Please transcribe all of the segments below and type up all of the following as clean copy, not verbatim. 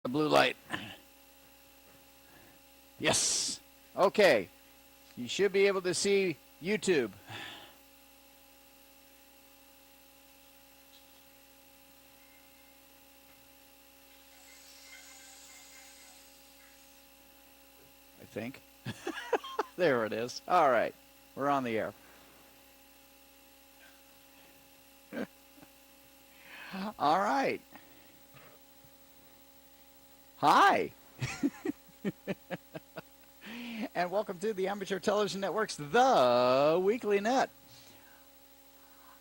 The blue light. Yes. Okay. You should be able to see YouTube. I think. There it is. All right. We're on the air. All right. Hi. And welcome to the Amateur Television Network's The Weekly Net.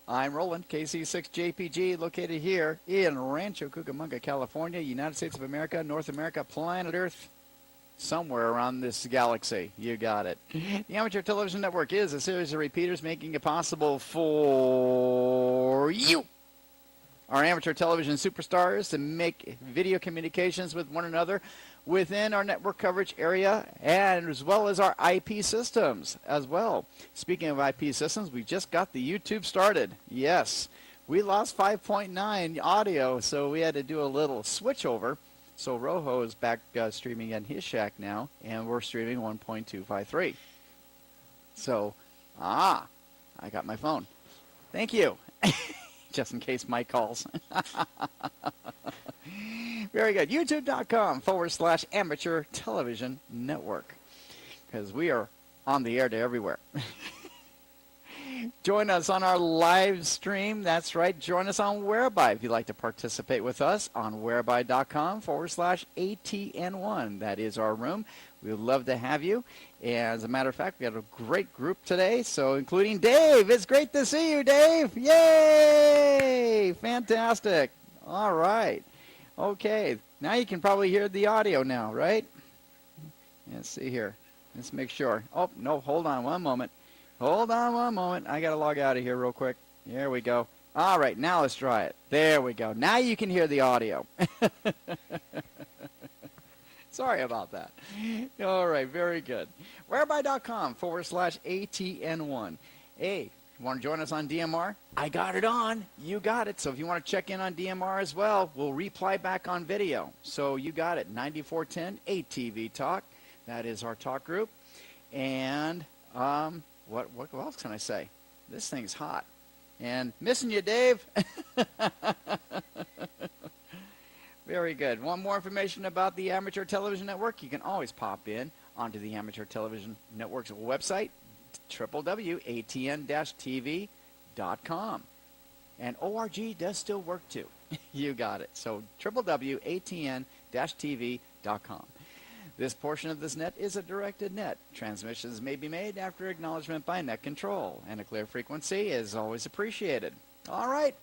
I'm Roland, KC6JPG, located here in Rancho, Cucamonga, California, United States of America, North America, planet Earth, somewhere around this galaxy. You got it. The Amateur Television Network is a series of repeaters making it possible for you, our amateur television superstars, to make video communications with one another within our network coverage area, and as well as our IP systems as well. Speaking of IP systems, we just got the YouTube started. Yes, we lost 5.9 audio, so we had to do a little switch over. So Rojo is back streaming in his shack now, and we're streaming 1.253. So, I got my phone. Thank you. Just in case Mike calls. Very good. YouTube.com/Amateur Television Network. Because we are on the air to everywhere. Join us on our live stream. That's right. Join us on Whereby if you'd like to participate with us on whereby.com/ATN1. That is our room. We would love to have you. And as a matter of fact, we got a great group today, so including Dave. It's great to see you, Dave. Yay! Fantastic. All right. Okay. Now you can probably hear the audio now, right? Let's see here. Let's make sure. Oh, no, hold on one moment. Hold on one moment. I got to log out of here real quick. There we go. All right, now let's try it. There we go. Now you can hear the audio. Sorry about that. All right, very good. Whereby.com/ATN1. Hey, you want to join us on DMR? I got it on. You got it. So if you want to check in on DMR as well, we'll reply back on video. So you got it. 9410 ATV Talk. That is our talk group. And what else can I say? This thing's hot. And missing you, Dave. Very good. Want more information about the Amateur Television Network? You can always pop in onto the Amateur Television Network's website, www.atn-tv.com. And ORG does still work too. You got it. So www.atn-tv.com. This portion of this net is a directed net. Transmissions may be made after acknowledgement by net control, and a clear frequency is always appreciated. All right.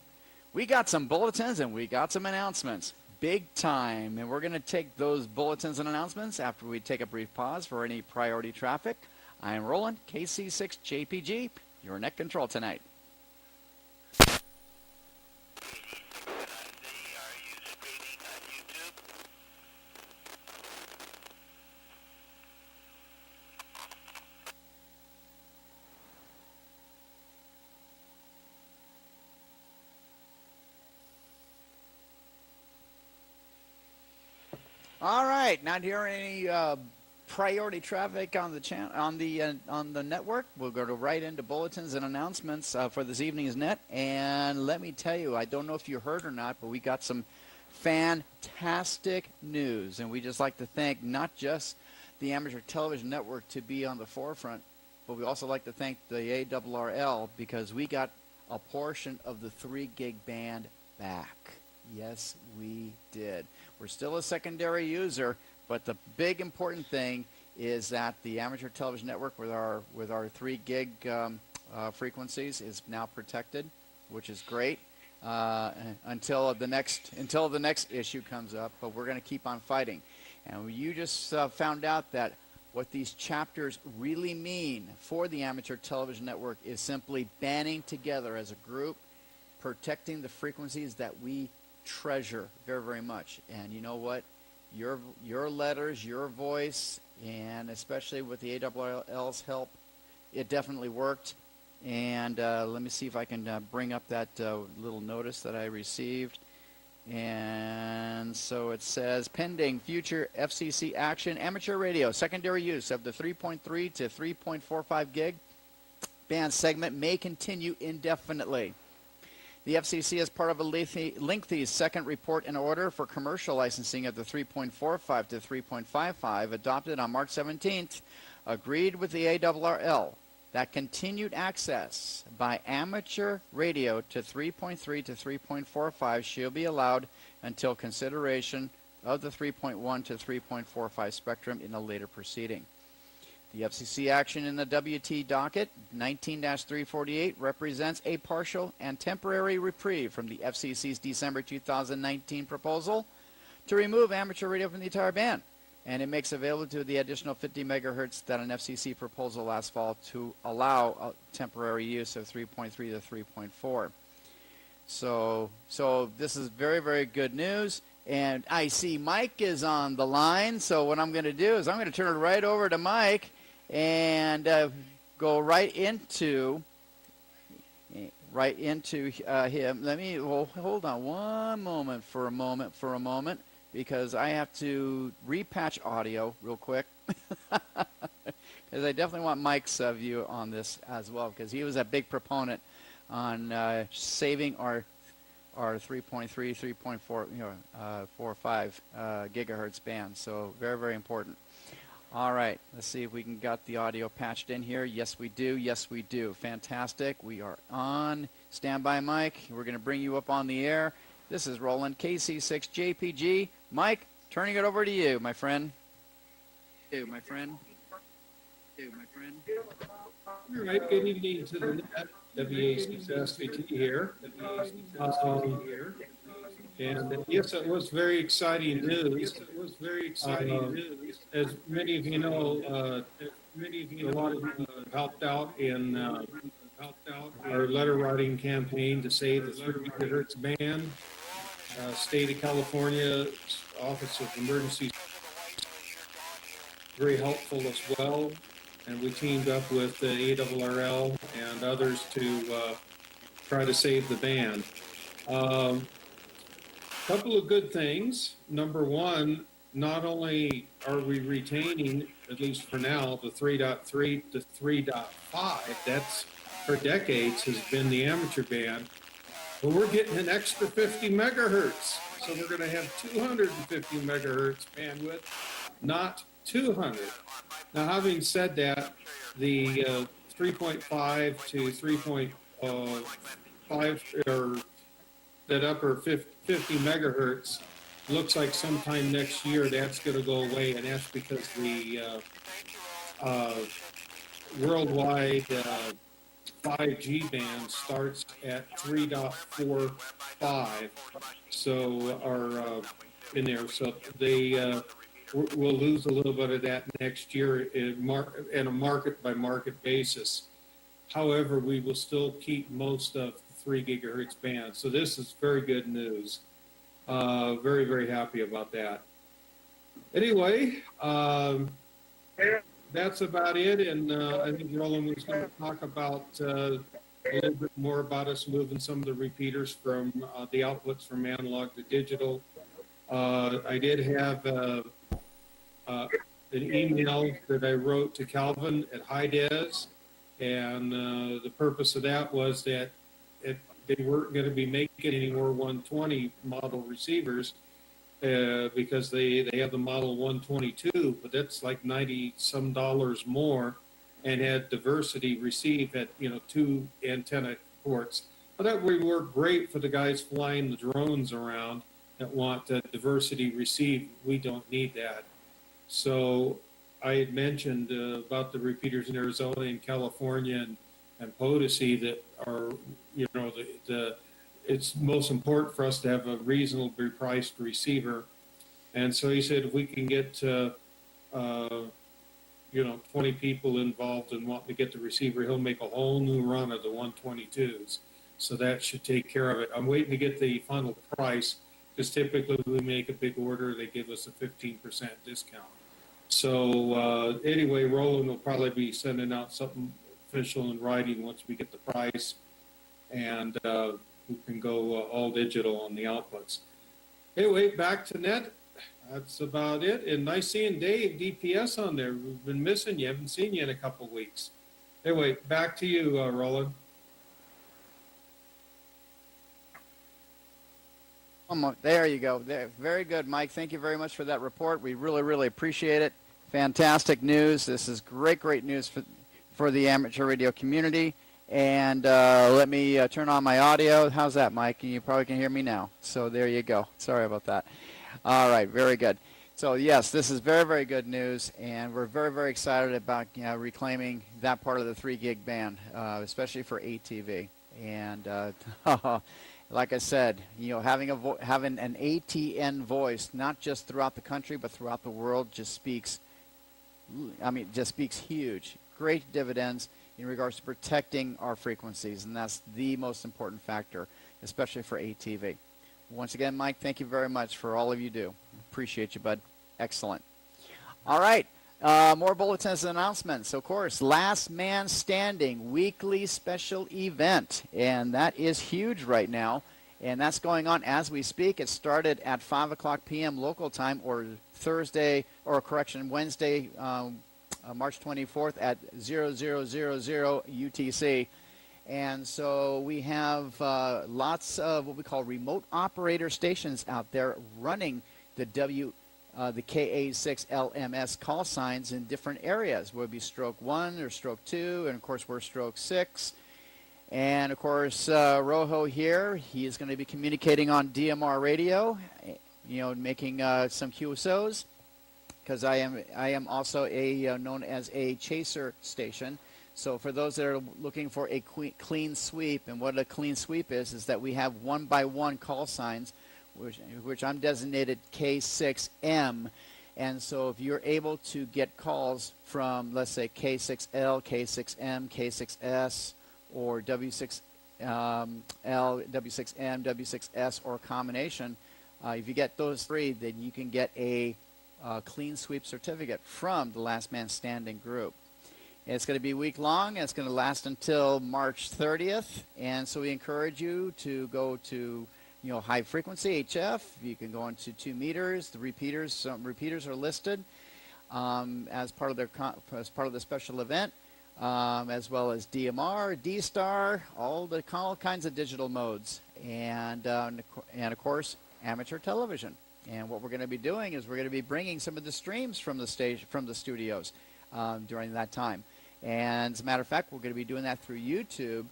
We got some bulletins and we got some announcements. Big time. And we're going to take those bulletins and announcements after we take a brief pause for any priority traffic. I am Roland, KC6JPG, your net control tonight. All right, not hearing any priority traffic on the on the network. We'll go right into bulletins and announcements for this evening's net. And let me tell you, I don't know if you heard or not, but we got some fantastic news, and we just like to thank not just the Amateur Television Network to be on the forefront, but we also like to thank the ARRL because we got a portion of the 3 gig band back. Yes, we did. We're still a secondary user, but the big important thing is that the Amateur Television Network with our 3 gig frequencies is now protected, which is great until the next issue comes up. But we're going to keep on fighting. And you just found out that what these chapters really mean for the Amateur Television Network is simply banding together as a group, protecting the frequencies that we treasure very, very much. And you know what? Your letters, your voice, and especially with the ARRL's help, it definitely worked. And let me see if I can bring up that little notice that I received. And so it says, pending future FCC action, amateur radio, secondary use of the 3.3 to 3.45 gig band segment may continue indefinitely. The FCC, as part of a lengthy second report and order for commercial licensing of the 3.45 to 3.55, adopted on March 17th, agreed with the ARRL that continued access by amateur radio to 3.3 to 3.45 shall be allowed until consideration of the 3.1 to 3.45 spectrum in a later proceeding. The FCC action in the WT docket 19-348 represents a partial and temporary reprieve from the FCC's December 2019 proposal to remove amateur radio from the entire band, and it makes available to the additional 50 megahertz that an FCC proposal last fall to allow temporary use of 3.3 to 3.4. So this is very, very good news. And I see Mike is on the line, so what I'm going to do is I'm going to turn it right over to Mike and go right into him. Let me hold on one moment for a moment, because I have to repatch audio real quick, because I definitely want Mike's view on this as well, because he was a big proponent on saving our 3.3, 3.4, 45 gigahertz band. So very, very important. All right, let's see if we can get the audio patched in here. Yes, we do. Yes, we do. Fantastic. We are on standby, Mike. We're going to bring you up on the air. This is Roland, KC6JPG. Mike, turning it over to you, my friend. All right, good evening to the net. WAGSVT here. And yes, it was very exciting news. As many of you know, a lot of you helped out in our letter writing campaign to save the 30 gigahertz band. State of California Office of Emergency very helpful as well, and we teamed up with the ARRL and others to try to save the band. Couple of good things. Number one, not only are we retaining, at least for now, the 3.3 to 3.5, that's for decades has been the amateur band, but we're getting an extra 50 megahertz. So we're going to have 250 megahertz bandwidth, not 200. Now, having said that, the 3.5 to 3.5 or that upper 50 megahertz looks like sometime next year that's going to go away, and that's because the worldwide 5G band starts at 3.45, so are in there. So they we'll lose a little bit of that next year in a market-by-market basis. However, we will still keep most of the 3 gigahertz band. So this is very good news. Very, very happy about that. Anyway, that's about it. And I think Roland was going to talk about a little bit more about us moving some of the repeaters from the outputs from analog to digital. I did have an email that I wrote to Calvin at HiDes, and the purpose of that was that they weren't going to be making any more 120 model receivers because they have the model 122, but that's like $90-some more, and had diversity receive at 2 antenna ports. Well, that would work great for the guys flying the drones around that want diversity receive. We don't need that. So I had mentioned about the repeaters in Arizona and California and Potosi that are, it's most important for us to have a reasonably priced receiver. And so he said, if we can get 20 people involved and want to get the receiver, he'll make a whole new run of the 122s. So that should take care of it. I'm waiting to get the final price, because typically we make a big order, they give us a 15% discount. So anyway, Roland will probably be sending out something official in writing once we get the price, and we can go all digital on the outputs. Anyway, back to net. That's about it. And nice seeing Dave, DPS, on there. We've been missing you. Haven't seen you in a couple of weeks. Anyway, back to you, Roland. There you go. There. Very good, Mike. Thank you very much for that report. We really, really appreciate it. Fantastic news. This is great news for the amateur radio community. And let me turn on my audio. How's that, Mike? You probably can hear me now. So there you go. Sorry about that. All right, very good. So yes, this is very, very good news, and we're very, very excited about reclaiming that part of the 3 gig band, especially for ATV. And like I said, having an ATN voice, not just throughout the country but throughout the world, just speaks huge, great dividends in regards to protecting our frequencies, and that's the most important factor, especially for ATV. Once again, Mike, thank you very much for all of you do. Appreciate you, bud. Excellent. All right. More bulletins and announcements. Of course, Last Man Standing weekly special event, and that is huge right now, and that's going on as we speak. It started at 5 o'clock p.m. local time, or Wednesday, March 24th at 0000 UTC. And so we have lots of what we call remote operator stations out there running the KA6LMS call signs in different areas. We'll be stroke 1 or stroke 2, and of course we're stroke 6. And of course Rojo here, he is going to be communicating on DMR radio, making some QSOs, because I am also known as a chaser station. So for those that are looking for a clean sweep, and what a clean sweep is that we have 1x1 call signs, which I'm designated K6M. And so if you're able to get calls from, let's say, K6L, K6M, K6S, or W6L, W6M, W6S, or a combination, if you get those 3, then you can get a clean sweep certificate from the Last Man Standing group. It's going to be week long, and it's going to last until March 30th. And so we encourage you to go to, high frequency HF. You can go into 2 meters. The repeaters, some repeaters are listed as part of the special event, as well as DMR, D-Star, all kinds of digital modes, and of course amateur television. And what we're going to be doing is we're going to be bringing some of the streams from the studios during that time. And as a matter of fact, we're going to be doing that through YouTube,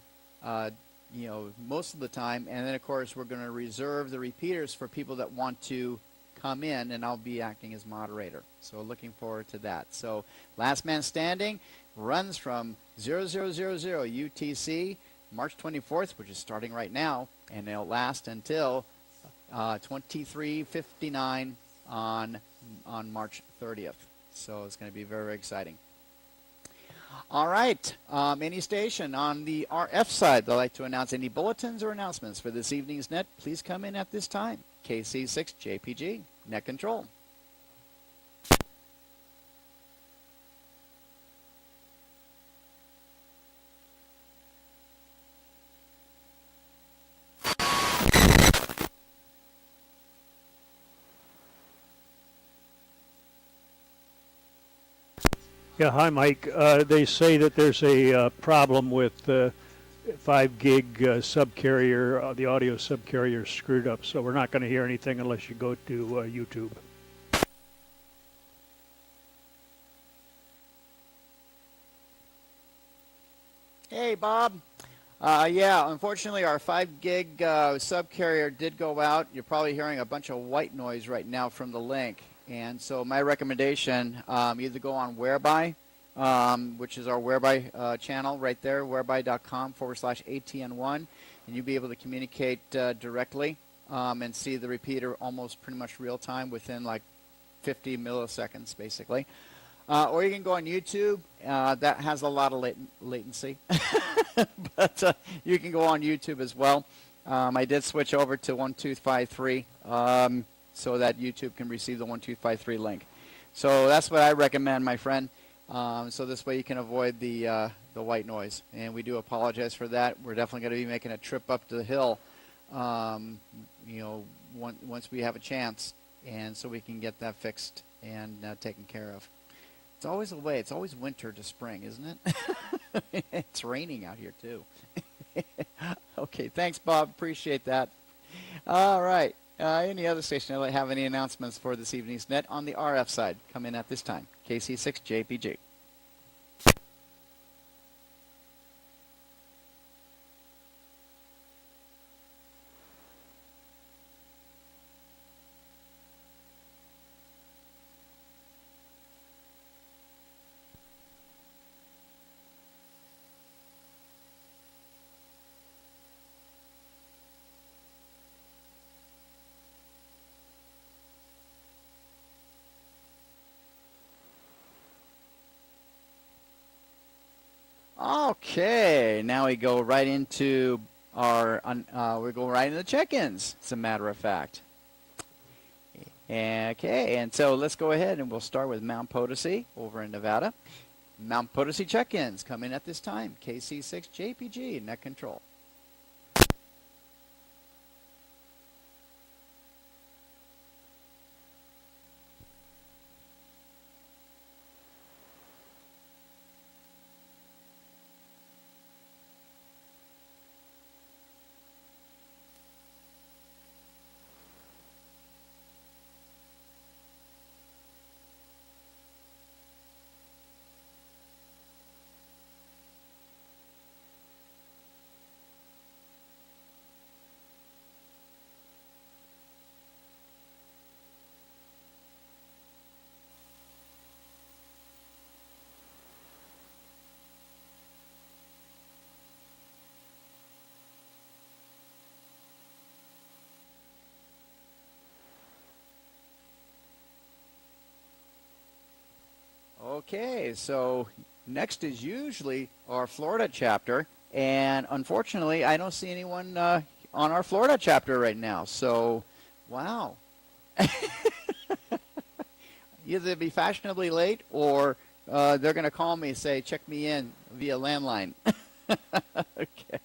most of the time. And then, of course, we're going to reserve the repeaters for people that want to come in, and I'll be acting as moderator. So looking forward to that. So Last Man Standing runs from 0000 UTC, March 24th, which is starting right now, and it'll last until 23:59 on March 30th. So it's going to be very, very exciting. All right. Any station on the RF side that would like to announce any bulletins or announcements for this evening's net, please come in at this time. KC6JPG, net control. Yeah, hi, Mike. They say that there's a problem with 5 gig subcarrier. The audio subcarrier is screwed up, so we're not going to hear anything unless you go to YouTube. Hey, Bob. Yeah, unfortunately, our 5 gig subcarrier did go out. You're probably hearing a bunch of white noise right now from the link. And so my recommendation, either go on Whereby, which is our Whereby channel right there, whereby.com/ATN1, and you'll be able to communicate directly and see the repeater almost pretty much real time within like 50 milliseconds, basically. Or you can go on YouTube. That has a lot of latency. But you can go on YouTube as well. I did switch over to 1253 so that YouTube can receive the 1253 link. So that's what I recommend, my friend. So this way you can avoid the white noise. And we do apologize for that. We're definitely going to be making a trip up to the hill, once we have a chance, and so we can get that fixed and taken care of. It's always the way. It's always winter to spring, isn't it? It's raining out here too. Okay, thanks, Bob. Appreciate that. All right. Any other station that have any announcements for this evening's net on the RF side? Come in at this time. KC6JPG. Okay, now we go right into our we go right into the check-ins, as a matter of fact. Okay, and so let's go ahead and we'll start with Mount Potosi over in Nevada. Mount Potosi check-ins come in at this time. KC6JPG, net control. Okay, so next is usually our Florida chapter, and unfortunately, I don't see anyone on our Florida chapter right now. So, wow. Either be fashionably late, or they're going to call me and say, check me in via landline. Okay.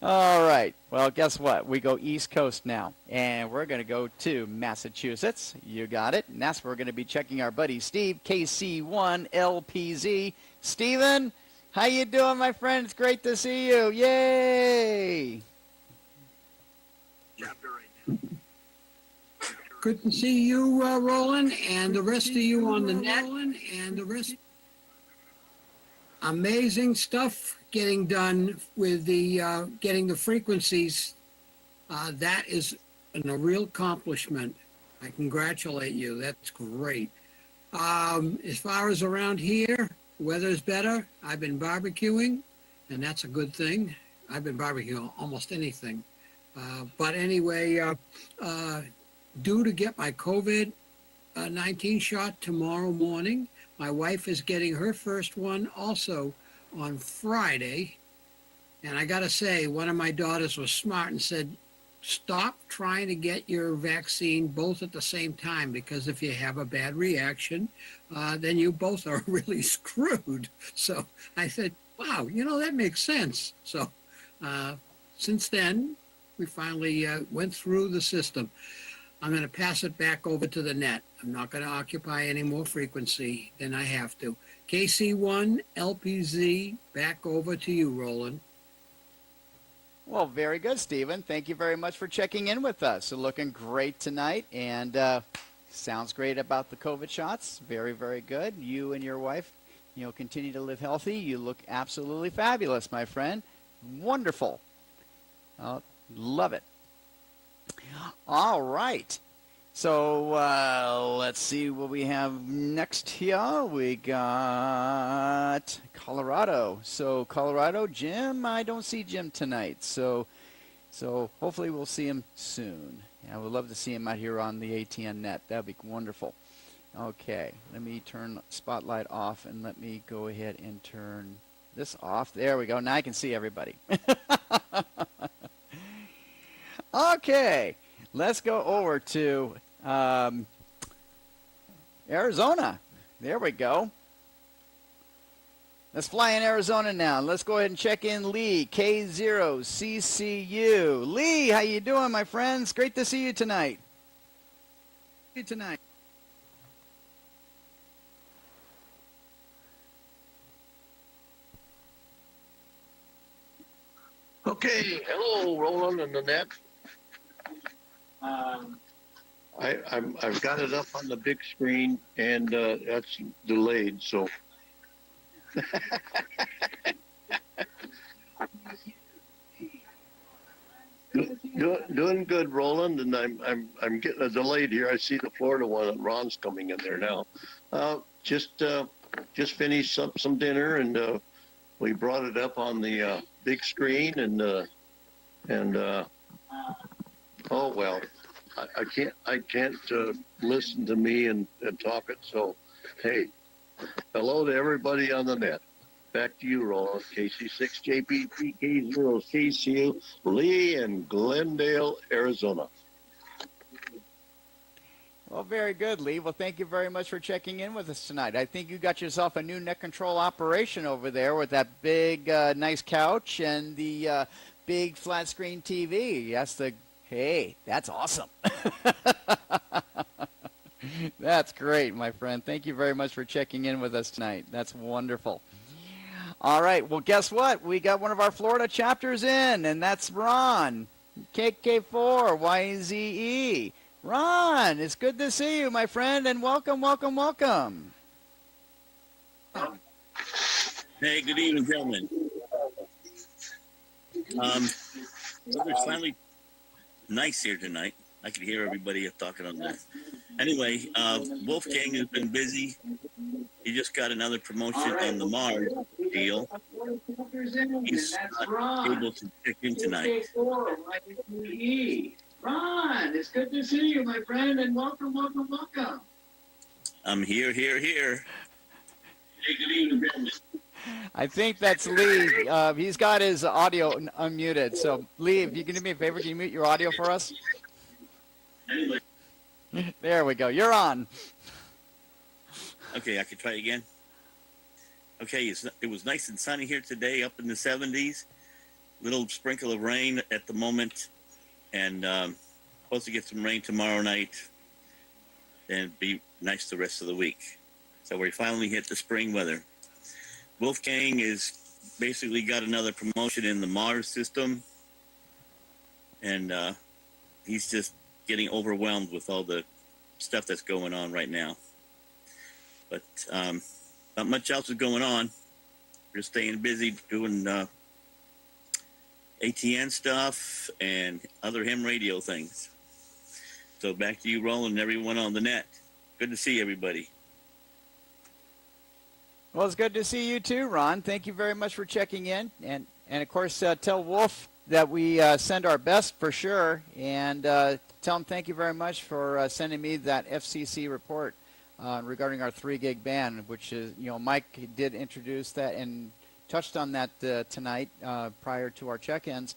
All right. Well, guess what? We go East Coast now, and we're going to go to Massachusetts. You got it. And that's where we're going to be checking our buddy Steve, KC1LPZ. Steven, how you doing, my friend? It's great to see you. Yay! Good to see you, Roland, and the rest of you on the net. Amazing stuff getting done with the getting the frequencies. That is a real accomplishment. I congratulate you. That's great. As far as around here, weather's better. I've been barbecuing, and that's a good thing. I've been barbecuing almost anything. But anyway, due to get my COVID-19 shot tomorrow morning. My wife is getting her first one also on Friday. And I got to say, one of my daughters was smart and said, stop trying to get your vaccine both at the same time, because if you have a bad reaction, then you both are really screwed. So I said, wow, that makes sense. So since then, we finally went through the system. I'm going to pass it back over to the net. I'm not going to occupy any more frequency than I have to. KC1, LPZ, back over to you, Roland. Well, very good, Stephen. Thank you very much for checking in with us. So looking great tonight, and sounds great about the COVID shots. Very, very good. You and your wife, continue to live healthy. You look absolutely fabulous, my friend. Wonderful. Love it. All right. So let's see what we have next here. We got Colorado. So Colorado, Jim, I don't see Jim tonight. So hopefully we'll see him soon. I would love to see him out here on the ATN net. That would be wonderful. Okay, let me turn Spotlight off and let me go ahead and turn this off. There we go. Now I can see everybody. Okay, let's go over to Arizona. There we go. Let's fly in Arizona now. Let's go ahead and check in Lee, K0CCU. Lee, how you doing, my friends? Great to see you tonight. Okay, hello, Roland and Annette. I've got it up on the big screen, and that's delayed. So, doing good, Roland, and I'm getting a delayed here. I see the Florida one, and Ron's coming in there now. Just finished some dinner, and we brought it up on the big screen, and oh well. I can't listen to me and talk it. So, hey, hello to everybody on the net. Back to you, Roland. KC6JPPK0KCU, Lee in Glendale, Arizona. Well, very good, Lee. Well, thank you very much for checking in with us tonight. I think you got yourself a new net control operation over there with that big, nice couch and the big flat screen TV. Yes, hey, that's awesome. That's great, my friend. Thank you very much for checking in with us tonight. That's wonderful. All right, well, guess what? We got one of our Florida chapters in, and that's Ron, KK4YZE. Ron, it's good to see you, my friend, and welcome. Hey, good evening, gentlemen. It's finally nice here tonight. I could hear everybody talking on that. Anyway, Wolfgang has been busy. He just got another promotion on the Mars deal. He's not able to check in tonight. Ron, it's good to see you, my friend, and welcome. I'm here. Hey, good evening, gentlemen. I think that's Lee. He's got his audio unmuted. So, Lee, if you can do me a favor, can you mute your audio for us? Anyway. There we go. You're on. Okay, I can try again. Okay, it was nice and sunny here today, up in the 70s. Little sprinkle of rain at the moment, and supposed to get some rain tomorrow night, and be nice the rest of the week. So we finally hit the spring weather. Wolfgang is basically got another promotion in the Mars system, and he's just getting overwhelmed with all the stuff that's going on right now. But not much else is going on. We're just staying busy doing ATN stuff and other ham radio things. So back to you, Roland, and everyone on the net. Good to see everybody. Well, it's good to see you too, Ron. Thank you very much for checking in. And of course, tell Wolf that we send our best for sure. And tell him thank you very much for sending me that FCC report regarding our 3 gig band, which is, Mike did introduce that and touched on that tonight prior to our check-ins.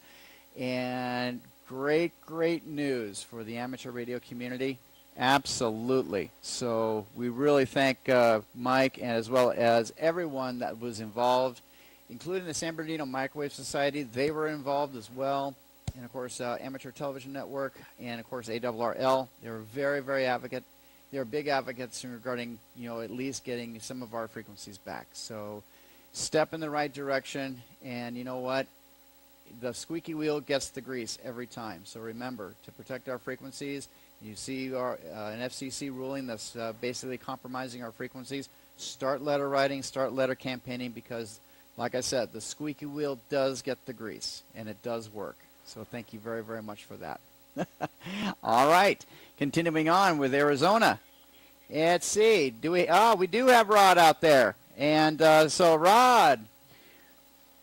And great news for the amateur radio community. Absolutely. So we really thank Mike, and as well as everyone that was involved, including the San Bernardino Microwave Society. They were involved as well. And, of course, Amateur Television Network and, of course, ARRL. They were very advocate. They were big advocates regarding, at least getting some of our frequencies back. So step in the right direction. And you know what? The squeaky wheel gets the grease every time. So remember, to protect our frequencies, you see an FCC ruling that's basically compromising our frequencies, start letter writing, start letter campaigning, because, like I said, the squeaky wheel does get the grease, and it does work. So thank you very much for that. All right, continuing on with Arizona. Let's see, we do have Rod out there. And so Rod,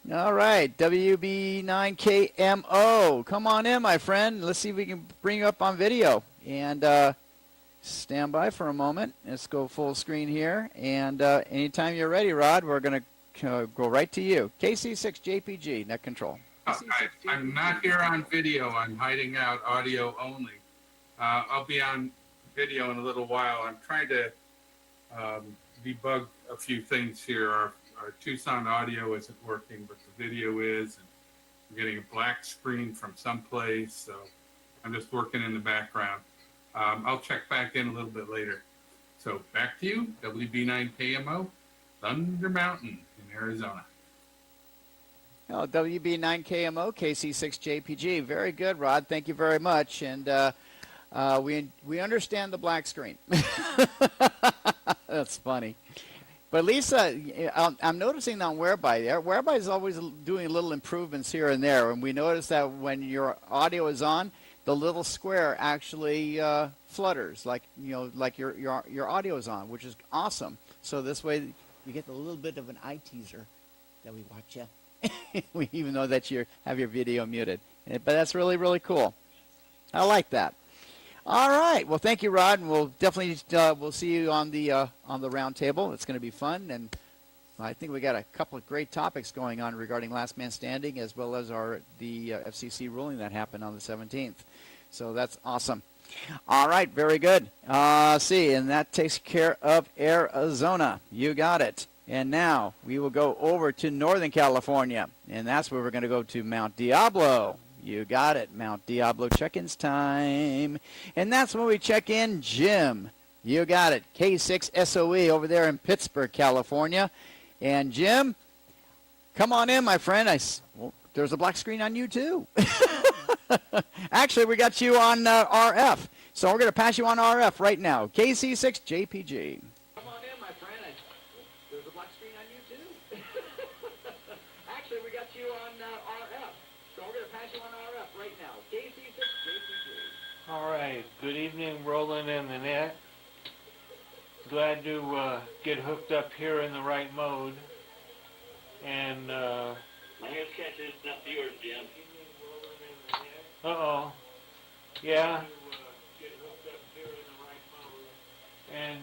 all right, WB9KMO, come on in, my friend. Let's see if we can bring you up on video. And stand by for a moment. Let's go full screen here. And anytime you're ready, Rod, we're going to go right to you. KC6JPG, net control. I'm not here on video. I'm hiding out audio only. I'll be on video in a little while. I'm trying to debug a few things here. our Tucson audio isn't working, but the video is. And we're getting a black screen from someplace, so I'm just working in the background. I'll check back in a little bit later. So back to you, WB9 KMO, Thunder Mountain in Arizona. Oh, WB9KMO, KC6JPG. Very good, Rod. Thank you very much. And we understand the black screen. That's funny. But Lisa, I'm noticing on Whereby there, Whereby is always doing little improvements here and there. And we notice that when your audio is on, the little square actually flutters, like like your audio is on, which is awesome. So this way you get a little bit of an eye teaser that we watch you, even though that you have your video muted. But that's really, really cool. I like that. All right. Well, thank you, Rod, and we'll definitely we'll see you on the round table. It's going to be fun, and I think we got a couple of great topics going on regarding Last Man Standing, as well as the FCC ruling that happened on the 17th. So that's awesome. All right, very good. See, and that takes care of Arizona. You got it. And now we will go over to Northern California, and that's where we're going to go to Mount Diablo. You got it, Mount Diablo check-ins time. And that's when we check in Jim. You got it, K6SOE over there in Pittsburgh, California. And Jim, come on in, my friend. Well, there's a black screen on you, too. Actually, we got you on RF. So we're going to pass you on RF right now. KC6JPG. Come on in, my friend. There's a black screen on you, too. Actually, we got you on RF. So we're going to pass you on RF right now. KC6JPG. All right. Good evening, Roland and the net. Glad to get hooked up here in the right mode. And My head's catching, it's not yours, Jim. uh-oh. Yeah. And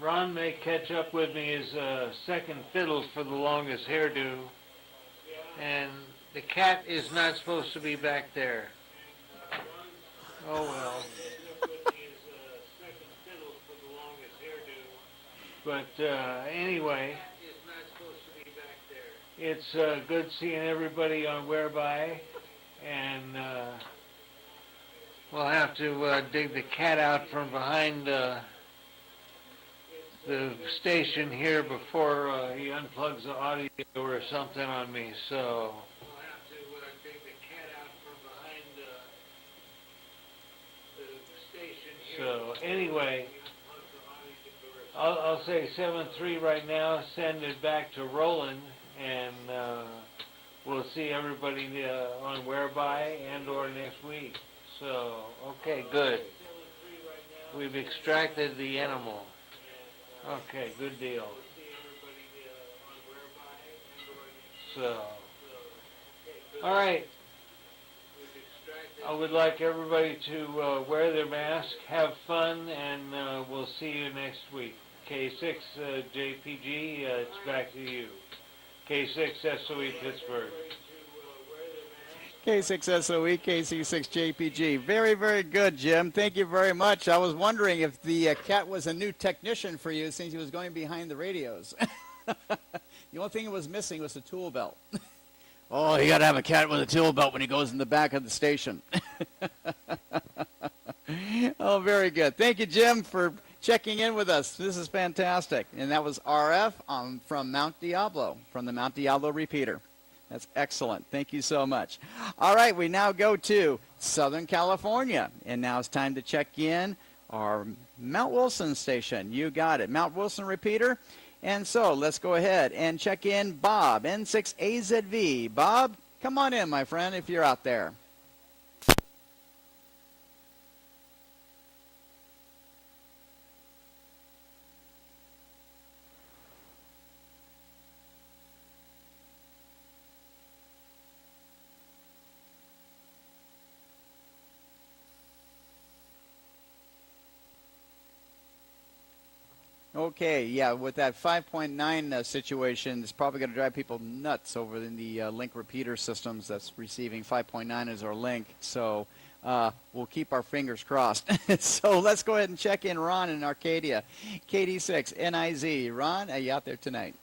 Ron may catch up with me as second fiddle for the longest hairdo. And the cat is not supposed to be back there. Oh well. But anyway, it's good seeing everybody on Whereby, and we'll have to dig the cat out from behind the station here before he unplugs the audio or something on me. So we'll have to dig the cat out from behind the station here. So anyway, I'll say 7-3 right now. Send it back to Roland, and we'll see everybody on Whereby and or next week. So, okay, good. We've extracted the animal. Okay, good deal. So, all right. I would like everybody to wear their mask, have fun, and we'll see you next week. K6 JPG, it's back to you. K6 SOE Pittsburgh. K6SOE, KC6JPG. Very, very good, Jim. Thank you very much. I was wondering if the cat was a new technician for you since he was going behind the radios. The only thing it was missing was the tool belt. Oh, you got to have a cat with a tool belt when he goes in the back of the station. Oh, very good. Thank you, Jim, for checking in with us. This is fantastic. And that was RF from Mount Diablo, from the Mount Diablo repeater. That's excellent. Thank you so much. All right, we now go to Southern California. And now it's time to check in our Mount Wilson station. You got it. Mount Wilson repeater. And so let's go ahead and check in Bob, N6AZV. Bob, come on in, my friend, if you're out there. Okay, yeah, with that 5.9 situation, it's probably going to drive people nuts over in the link repeater systems that's receiving 5.9 as our link. So we'll keep our fingers crossed. So let's go ahead and check in Ron in Arcadia. KD6, NIZ. Ron, are you out there tonight?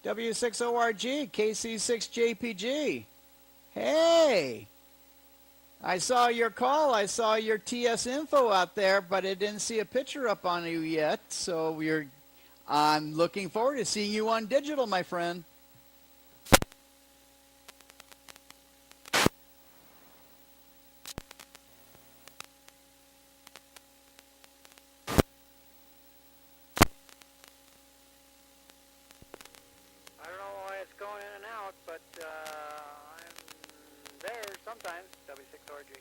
W6ORG, KC6JPG. Hey! I saw your call. I saw your TS info out there, but I didn't see a picture up on you yet. So I'm looking forward to seeing you on digital, my friend. I don't know why it's going in and out, but I'm there sometimes, W6RG.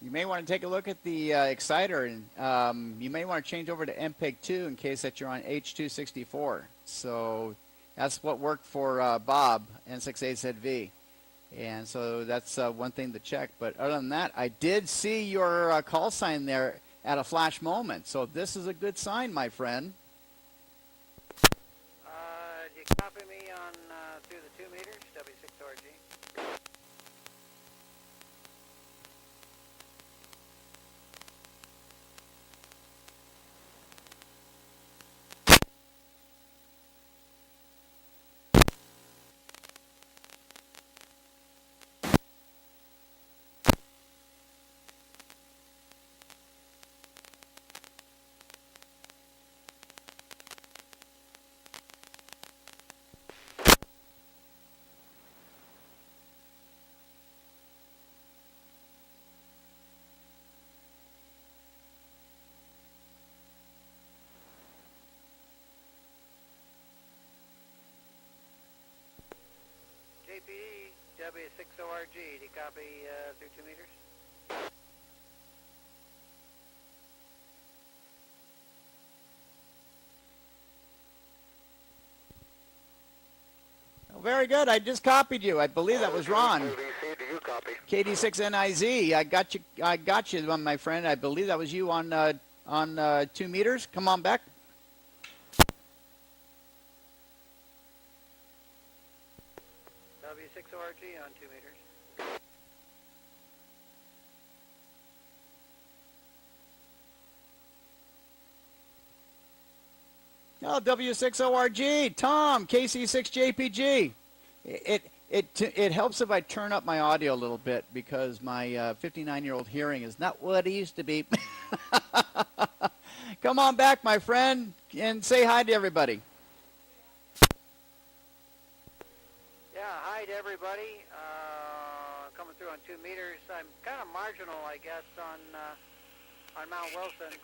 You may want to take a look at the exciter, and you may want to change over to MPEG-2 in case that you're on H264. So that's what worked for Bob, N68ZV. And so that's one thing to check. But other than that, I did see your call sign there at a flash moment. So this is a good sign, my friend. Do you copy me on through the 2 meters, W6RG? JPE, W6ORG, do you copy through 2 meters? Oh, very good. I just copied you. I believe that was Ron. KDC, do you copy? KD6NIZ. I got you, my friend. I believe that was you on 2 meters. Come on back. W6ORG on 2 meters. Oh, W6ORG, Tom, KC6JPG. It helps if I turn up my audio a little bit because my 59-year-old hearing is not what it used to be. Come on back, my friend, and say hi to everybody. Yeah, hi to everybody. Coming through on 2 meters. I'm kind of marginal, I guess, on Mount Wilson.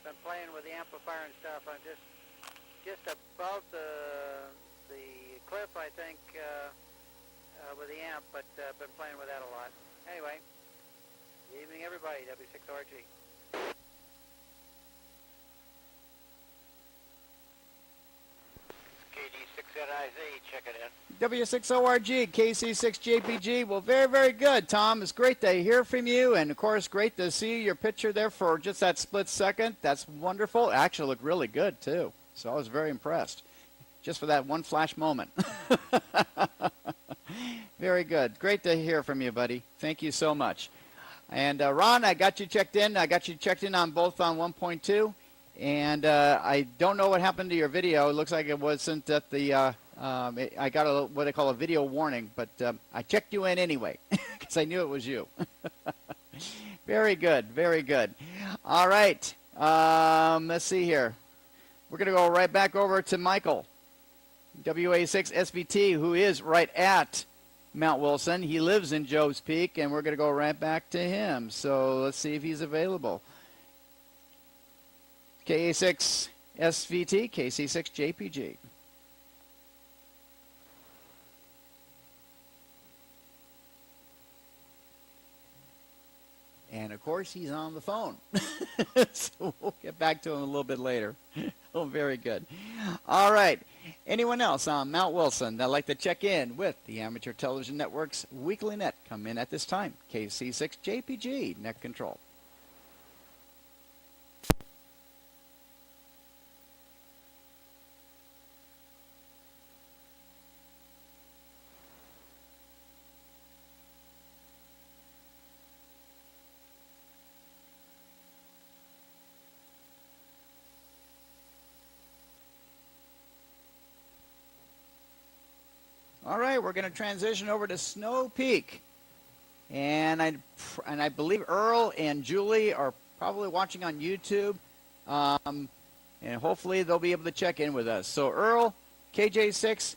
Been playing with the amplifier and stuff. I'm just above the cliff, I think, with the amp, but been playing with that a lot. Anyway, good evening, everybody. W6RG. KD6NIZ, check it in. W6ORG, KC6JPG. Well, very, very good, Tom. It's great to hear from you, and of course, great to see your picture there for just that split second. That's wonderful. It actually looked really good, too. So I was very impressed, just for that one flash moment. Very good. Great to hear from you, buddy. Thank you so much. And Ron, I got you checked in. I got you checked in on both on 1.2. And I don't know what happened to your video. It looks like it wasn't at the, I got what they call a video warning, but I checked you in anyway because I knew it was you. Very good, very good. All right, let's see here. We're going to go right back over to Michael, WA6SVT, who is right at Mount Wilson. He lives in Joe's Peak, and we're going to go right back to him. So let's see if he's available. KA6 SVT, KC6 JPG. And of course, he's on the phone. So we'll get back to him a little bit later. Oh, very good. All right. Anyone else on Mount Wilson that'd like to check in with the Amateur Television Network's Weekly Net? Come in at this time. KC6 JPG, Net Control. right, we're going to transition over to Snow Peak. And I believe Earl and Julie are probably watching on YouTube. And hopefully they'll be able to check in with us. So Earl, KJ6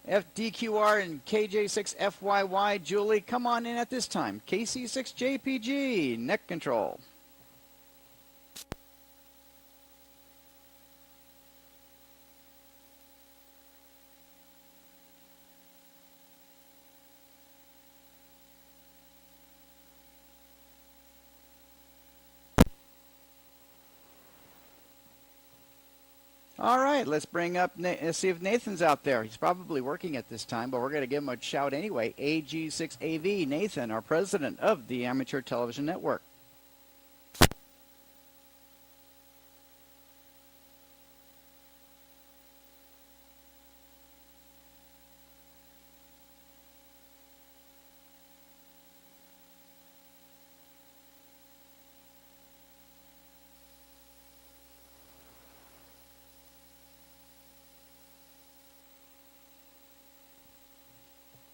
FDQR and KJ6 FYY, Julie, come on in at this time. KC6 JPG, neck control. All right, let's bring up, let's see if Nathan's out there. He's probably working at this time, but we're going to give him a shout anyway. AG6AV, Nathan, our president of the Amateur Television Network.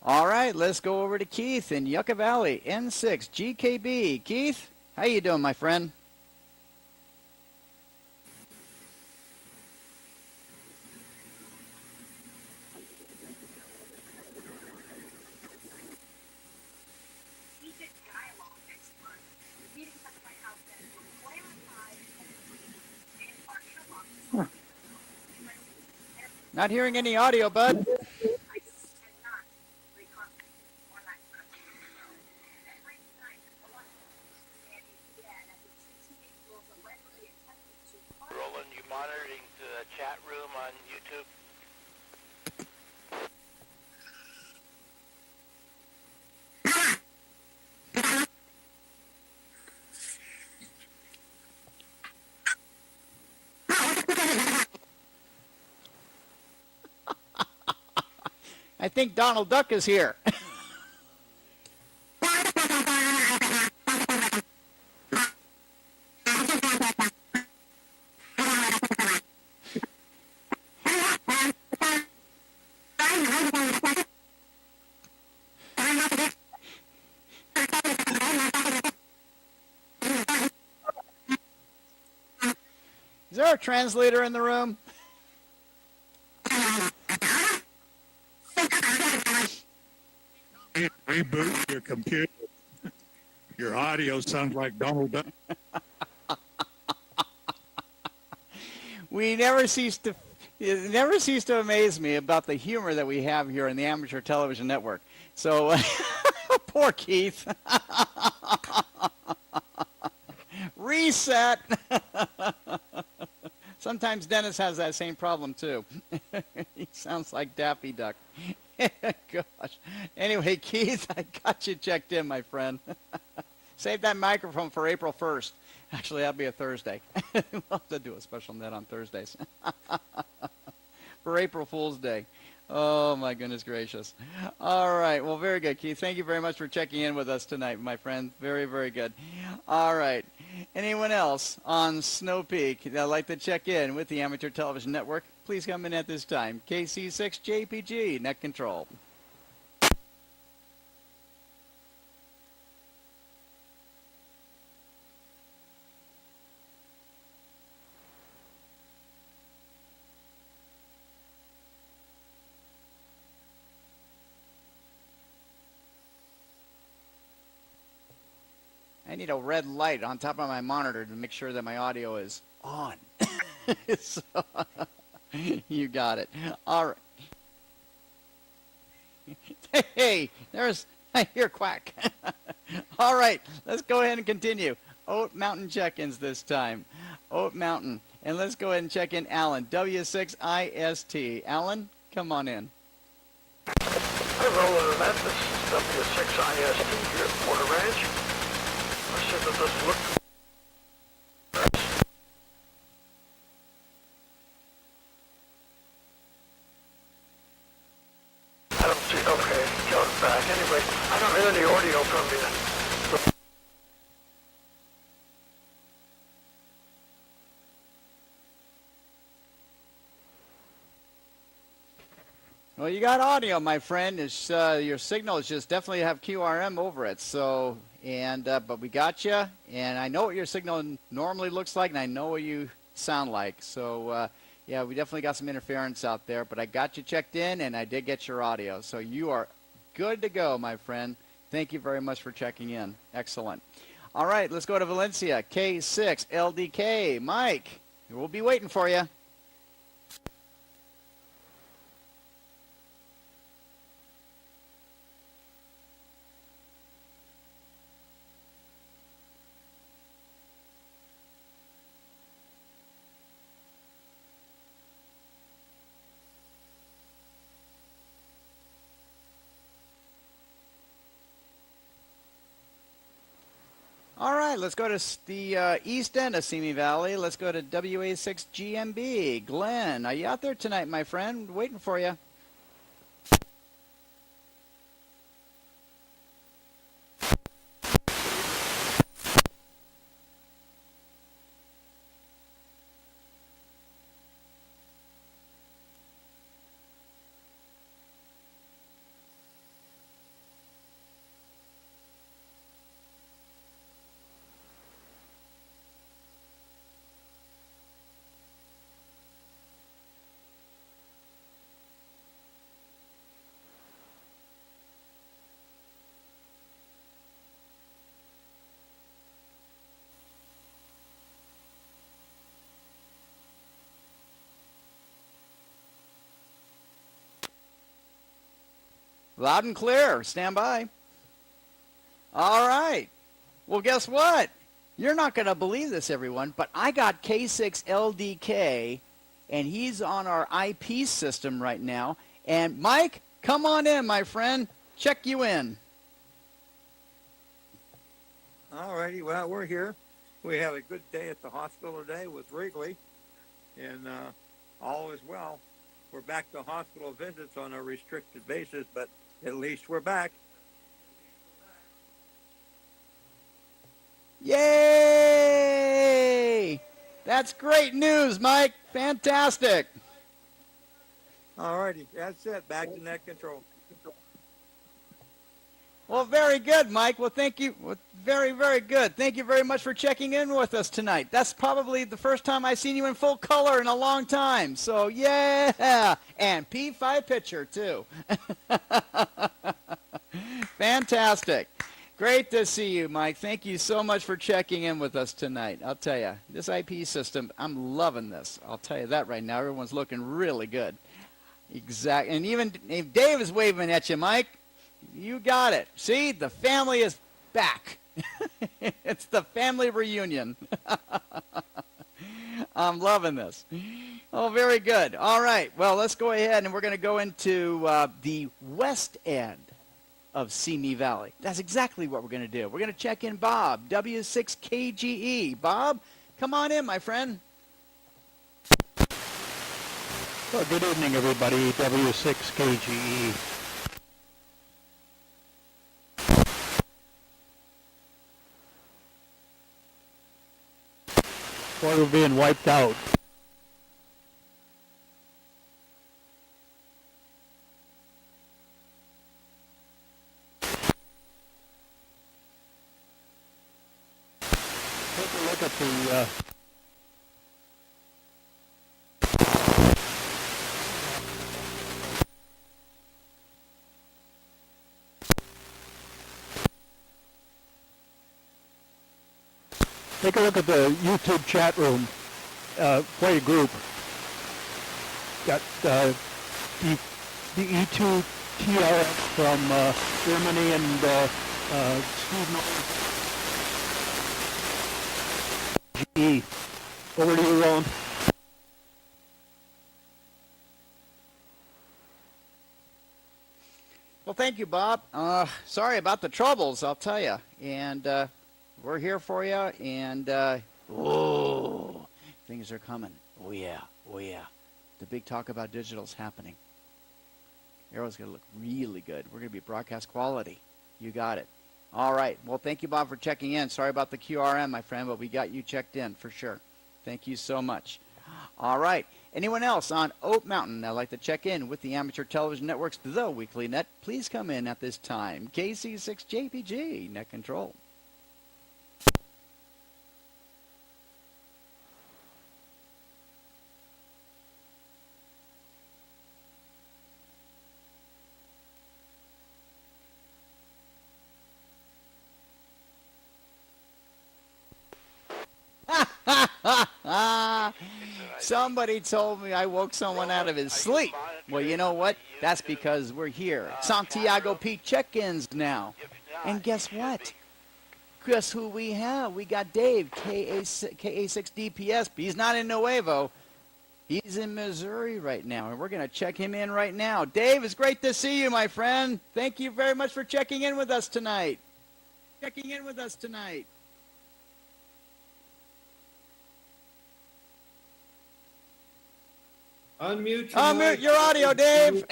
All right, let's go over to Keith in Yucca Valley, N6 GKB. Keith, how you doing, my friend? Not hearing any audio, bud. Monitoring the chat room on YouTube. I think Donald Duck is here. Is there a translator in the room? Reboot your computer. Your audio sounds like Donald Duck. It never ceased to amaze me about the humor that we have here in the Amateur Television Network. So, poor Keith. Reset. Sometimes Dennis has that same problem too. He sounds like Daffy Duck. Gosh. Anyway, Keith, I got you checked in, my friend. Save that microphone for April 1st. Actually, that'll be a Thursday. We'll have to do a special net on Thursdays. For April Fool's Day. Oh, my goodness gracious. All right. Well, very good, Keith. Thank you very much for checking in with us tonight, my friend. Very, very good. All right. Anyone else on Snow Peak that'd like to check in with the Amateur Television Network? Please come in at this time. KC6 JPG, net control. I need a red light on top of my monitor to make sure that my audio is on. So, you got it. All right. Hey, I hear quack. All right, let's go ahead and continue. Oat Mountain check-ins this time. Oat Mountain. And let's go ahead and check in Allan, W6IST. Allan, come on in. Hi, Roland. This is W6IST here at Porter Ranch. I said that this looked... I don't see... Okay, going back. Anyway, I don't hear any audio from you. Well, you got audio, my friend. It's, your signal is just definitely have QRM over it. So, and but we got you, and I know what your signal normally looks like, and I know what you sound like. So, yeah, we definitely got some interference out there, but I got you checked in, and I did get your audio. So you are good to go, my friend. Thank you very much for checking in. Excellent. All right, let's go to Valencia, K6LDK. Mike, we'll be waiting for you. All right, let's go to the east end of Simi Valley. Let's go to WA6GMB. Glenn, are you out there tonight, my friend? Waiting for you. Loud and clear. Stand by. All right. Well, guess what? You're not going to believe this, everyone, but I got K6LDK, and he's on our IP system right now. And Mike, come on in, my friend. Check you in. All righty. Well, we're here. We have a good day at the hospital today with Wrigley, and all is well. We're back to hospital visits on a restricted basis, but at least we're back. Yay! That's great news, Mike. Fantastic. All righty. That's it. Back to net control. Well, very good, Mike. Well, thank you. Well, very, very good. Thank you very much for checking in with us tonight. That's probably the first time I've seen you in full color in a long time. So, yeah. And P5 picture, too. Fantastic. Great to see you, Mike. Thank you so much for checking in with us tonight. I'll tell you, this IP system, I'm loving this. I'll tell you that right now. Everyone's looking really good. Exactly. And even if Dave is waving at you, Mike, you got it. See, the family is back. It's the family reunion. I'm loving this. Oh, very good. All right. Well, let's go ahead and we're going to go into the west end of Simi Valley. That's exactly what we're going to do. We're going to check in Bob, W6KGE. Bob, come on in, my friend. Well, good evening, everybody. W6KGE. Boy, we're being wiped out. Take a look at the take a look at the YouTube chat room. Quite a group. Got the E2 TRF from Germany and Steve G. Over to you, Roland. Well, thank you, Bob. Sorry about the troubles, I'll tell you. And we're here for you. And, oh, things are coming. Oh, yeah. Oh, yeah. The big talk about digital is happening. Arrow's going to look really good. We're going to be broadcast quality. You got it. All right. Well, thank you, Bob, for checking in. Sorry about the QRM, my friend, but we got you checked in for sure. Thank you so much. All right. Anyone else on Oak Mountain that'd like to check in with the Amateur Television Network's The Weekly Net, please come in at this time. KC6JPG, Net Control. Somebody told me I woke someone out of his sleep. Well, you know what? That's because we're here. Santiago Peak check-ins now. And guess what? Guess who we have? We got Dave, KA6DPS, but he's not in Nuevo. He's in Missouri right now, and we're going to check him in right now. Dave, it's great to see you, my friend. Thank you very much for checking in with us tonight. Unmute your audio, Dave.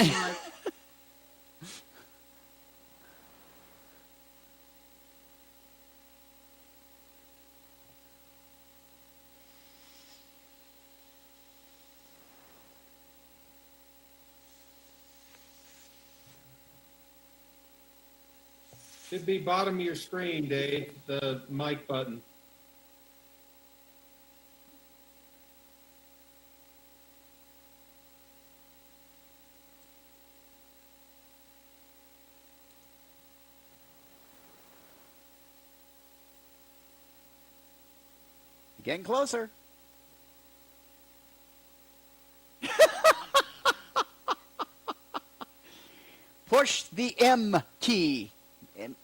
Should be bottom of your screen, Dave, the mic button. Getting closer. Push the M key.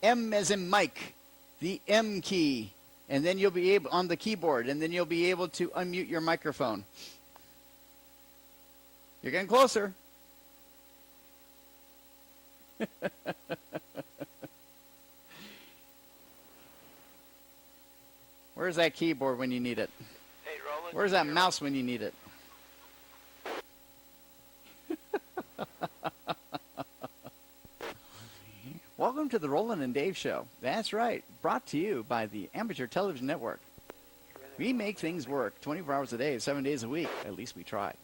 M as in Mike. The M key. And then you'll be able, on the keyboard, and then you'll be able to unmute your microphone. You're getting closer. Where's that keyboard when you need it? Hey, Roland. Where's that mouse when you need it? Welcome to the Roland and Dave Show. That's right. Brought to you by the Amateur Television Network. We make things work 24 hours a day, 7 days a week. At least we try.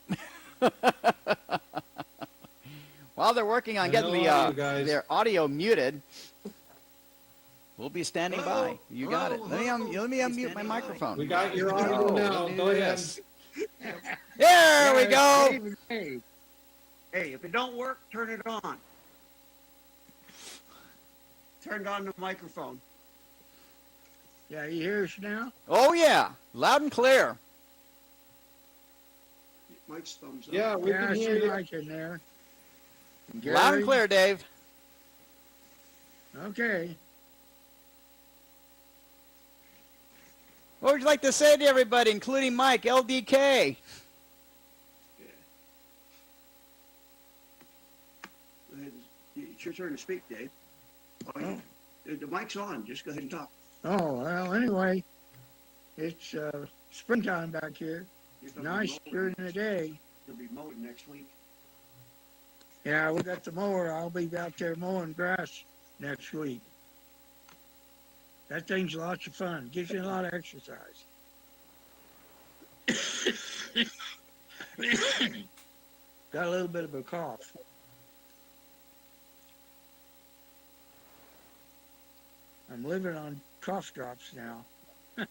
While they're working on getting their audio muted, we'll be standing by. You got it. Let me unmute my microphone. We got your audio now. Go ahead. There we go. Hey, if it don't work, turn it on. Turned on the microphone. Yeah, you hear us now? Oh, yeah. Loud and clear. Mike's thumbs up. Yeah, we can hear you. Mike in there. Loud and clear, Dave. Okay. What would you like to say to everybody, including Mike, LDK? It's your turn to speak, Dave. Oh, yeah. The mic's on. Just go ahead and talk. Oh, well, anyway, it's springtime back here. Nice during the day. You'll be mowing next week. Yeah, we got the mower. I'll be out there mowing grass next week. That thing's lots of fun. Gives you a lot of exercise. Got a little bit of a cough. I'm living on cough drops now. All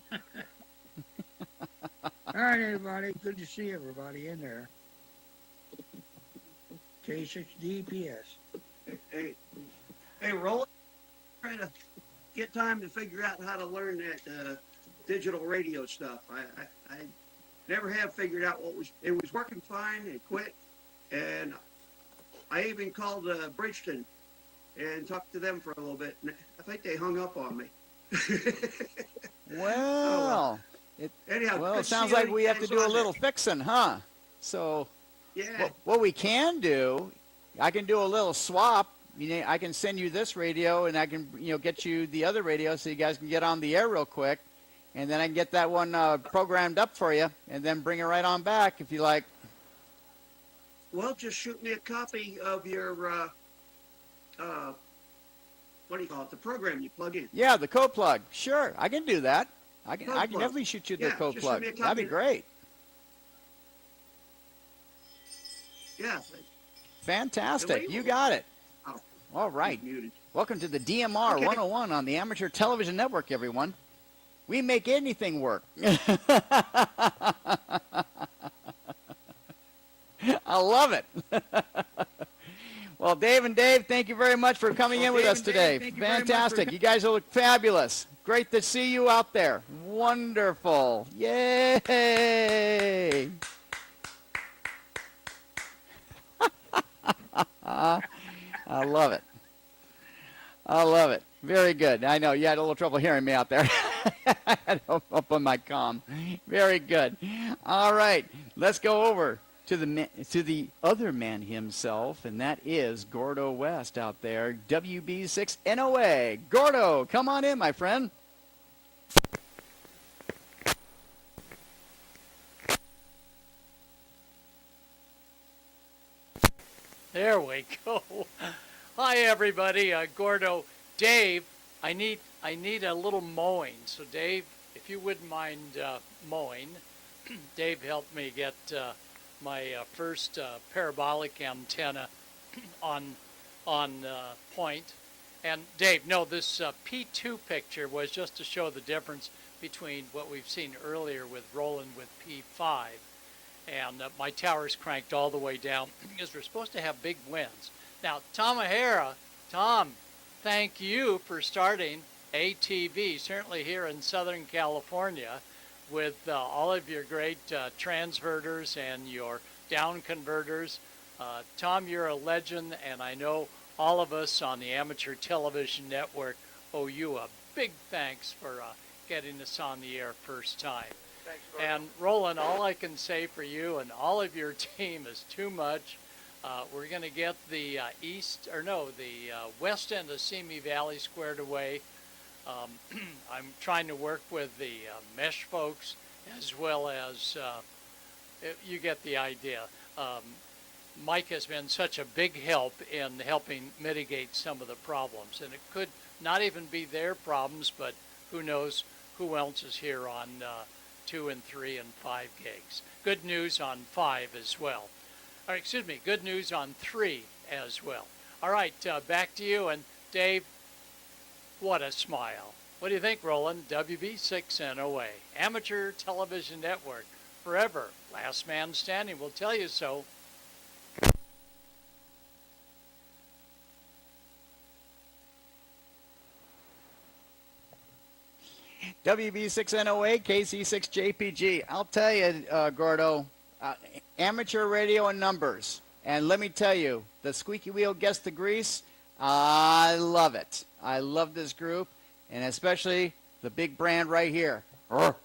right, everybody. Good to see everybody in there. K6DPS. Hey, Roland, trying to get time to figure out how to learn that digital radio stuff. I never have figured out it was working fine and quit, and I even called Bridgeton and talked to them for a little bit. And I think they hung up on me. Well, Anyhow, it sounds like we have to do a little fixing, huh? So, yeah. what we can do, I can do a little swap. You know, I can send you this radio, and I can get you the other radio, so you guys can get on the air real quick, and then I can get that one programmed up for you, and then bring it right on back if you like. Well, just shoot me a copy of your what do you call it? The program you plug in. Yeah, the code plug. Sure, I can do that. I can Code plug. definitely shoot you the Yeah, code just plug. send me a That'd be copy. great. Yeah. Fantastic. You got it. Oh, All right. he's muted. Welcome to the DMR Okay. 101 on the Amateur Television Network, everyone. We make anything work. I love it. Well, Dave and Dave, thank you very much for coming in with us today. Fantastic. You guys look fabulous. Great to see you out there. Wonderful. Yay. I love it. I love it. Very good. I know you had a little trouble hearing me out there. I had to up on my comm. Very good. All right. Let's go over to the other man himself, and that is Gordo West out there, WB6NOA. Gordo, come on in, my friend. There we go. Hi, everybody. Gordo. Dave, I need a little mowing. So, Dave, if you wouldn't mind mowing, Dave helped me get my first parabolic antenna on point. And Dave, no, this P2 picture was just to show the difference between what we've seen earlier with Roland with P5. And my tower's cranked all the way down because we're supposed to have big winds. Now, Tom O'Hara, Tom, thank you for starting ATV, certainly here in Southern California, with all of your great transverters and your down converters. Tom, you're a legend, and I know all of us on the Amateur Television Network owe you a big thanks for getting us on the air first time. Thanks, And Roland, all I can say for you and all of your team is too much. We're going to get the west end of Simi Valley squared away. I'm trying to work with the mesh folks as well as, you get the idea. Mike has been such a big help in helping mitigate some of the problems. And it could not even be their problems, but who knows who else is here on 2 and 3 and 5 gigs. Good news on 5 as well. Or excuse me, good news on 3 as well. All right, back to you. And Dave, what a smile. What do you think, Roland? WB6NOA, Amateur Television Network, forever. Last man standing will tell you so. WB6NOA, KC6JPG. I'll tell you, Gordo, amateur radio and numbers. And let me tell you, the squeaky wheel gets the grease. I love it. I love this group, and especially the big brand right here. You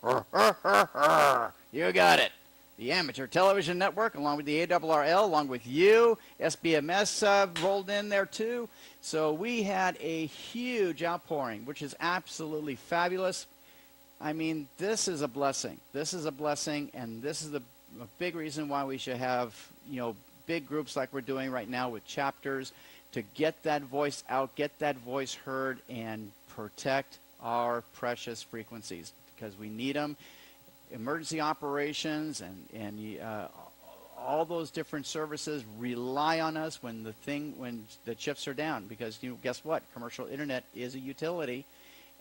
got it. The Amateur Television Network, along with the ARRL, along with you. SBMS rolled in there too. So we had a huge outpouring, which is absolutely fabulous. I mean, this is a blessing. This is a blessing, and this is a big reason why we should have, big groups like we're doing right now with chapters to get that voice out, get that voice heard, and protect our precious frequencies because we need them. Emergency operations and all those different services rely on us when the chips are down because guess what? Commercial internet is a utility.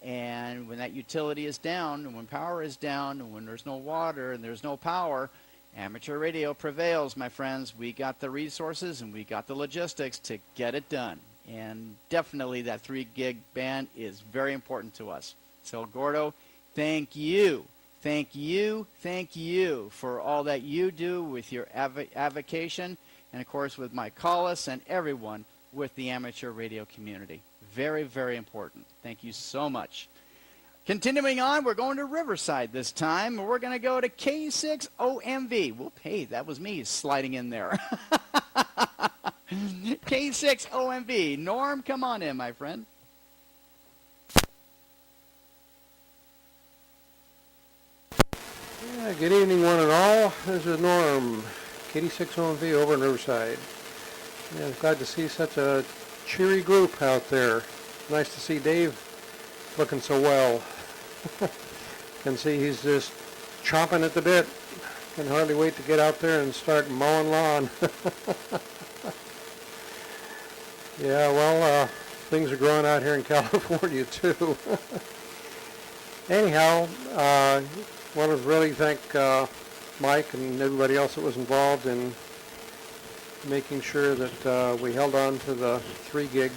And when that utility is down, and when power is down, and when there's no water and there's no power, amateur radio prevails, my friends. We got the resources and we got the logistics to get it done. And definitely that 3 gig band is very important to us. So, Gordo, thank you. Thank you for all that you do with your avocation and, of course, with Mike Collis and everyone with the amateur radio community. Very, very important. Thank you so much. Continuing on, we're going to Riverside this time. We're going to go to K6OMV. Whoop, hey, that was me sliding in there. K6OMV. Norm, come on in, my friend. Yeah, good evening, one and all. This is Norm, KD6OMV over in Riverside. Yeah, I'm glad to see such a cheery group out there. Nice to see Dave looking so well. Can see he's just chomping at the bit Can hardly wait to get out there and start mowing lawn. Yeah, well, things are growing out here in California too. Anyhow, want to really thank Mike and everybody else that was involved in making sure that we held on to the 3 gig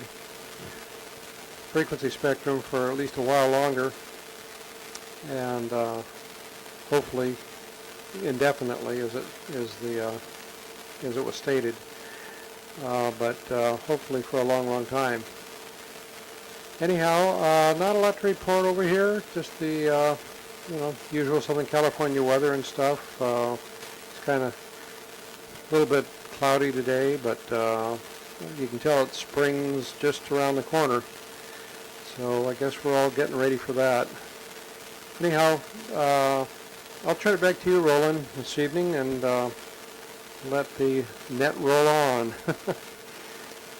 frequency spectrum for at least a while longer, and hopefully indefinitely, as it was stated, but hopefully for a long, long time. Anyhow, not a lot to report over here. Just the usual Southern California weather and stuff. It's kind of a little bit cloudy today, but you can tell it spring's just around the corner. So I guess we're all getting ready for that. Anyhow, I'll turn it back to you, Roland, this evening, and let the net roll on.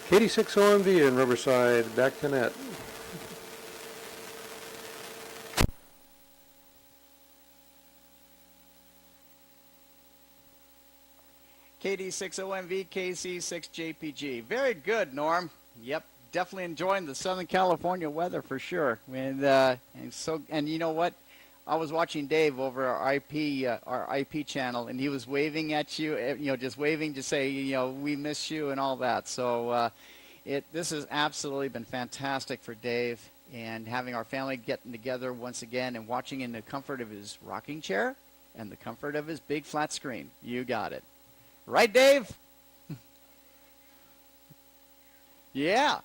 KD6OMV in Riverside, back to net. KD6OMV, KC6JPG. Very good, Norm. Yep, definitely enjoying the Southern California weather for sure. And you know what? I was watching Dave over our IP channel, and he was waving at you, just waving to say, we miss you and all that. So this has absolutely been fantastic for Dave, and having our family getting together once again and watching in the comfort of his rocking chair and the comfort of his big flat screen. You got it. Right, Dave? Yeah.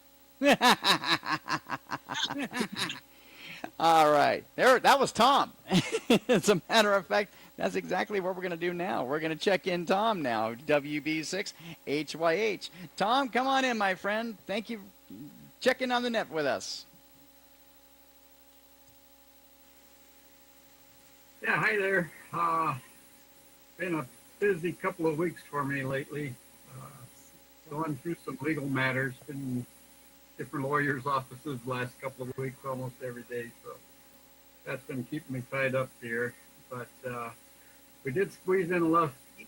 All right. That was Tom. As a matter of fact, that's exactly what we're going to do now. We're going to check in Tom now, WB6HYH. Tom, come on in, my friend. Thank you. Check in on the net with us. Yeah, hi there. Been a busy couple of weeks for me lately. Going through some legal matters. Been different lawyers' offices the last couple of weeks, almost every day. So that's been keeping me tied up here. But we did squeeze in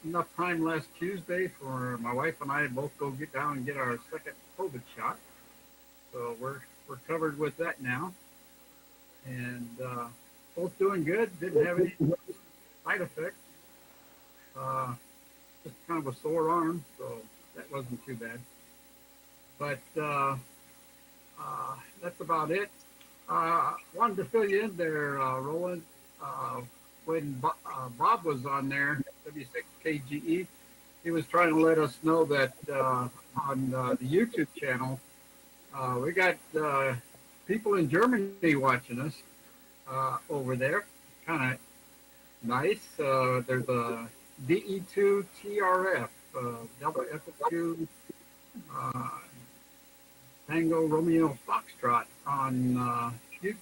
enough time last Tuesday for my wife and I to both go get down and get our second COVID shot. So we're covered with that now, and both doing good. Didn't have any side effects. Just kind of a sore arm, so that wasn't too bad. But that's about it. Wanted to fill you in there, Roland. When Bob was on there, W6KGE, he was trying to let us know that on the YouTube channel, we got people in Germany watching us over there. Kind of nice. There's a DE2TRF, WF2 Tango Romeo Foxtrot on YouTube.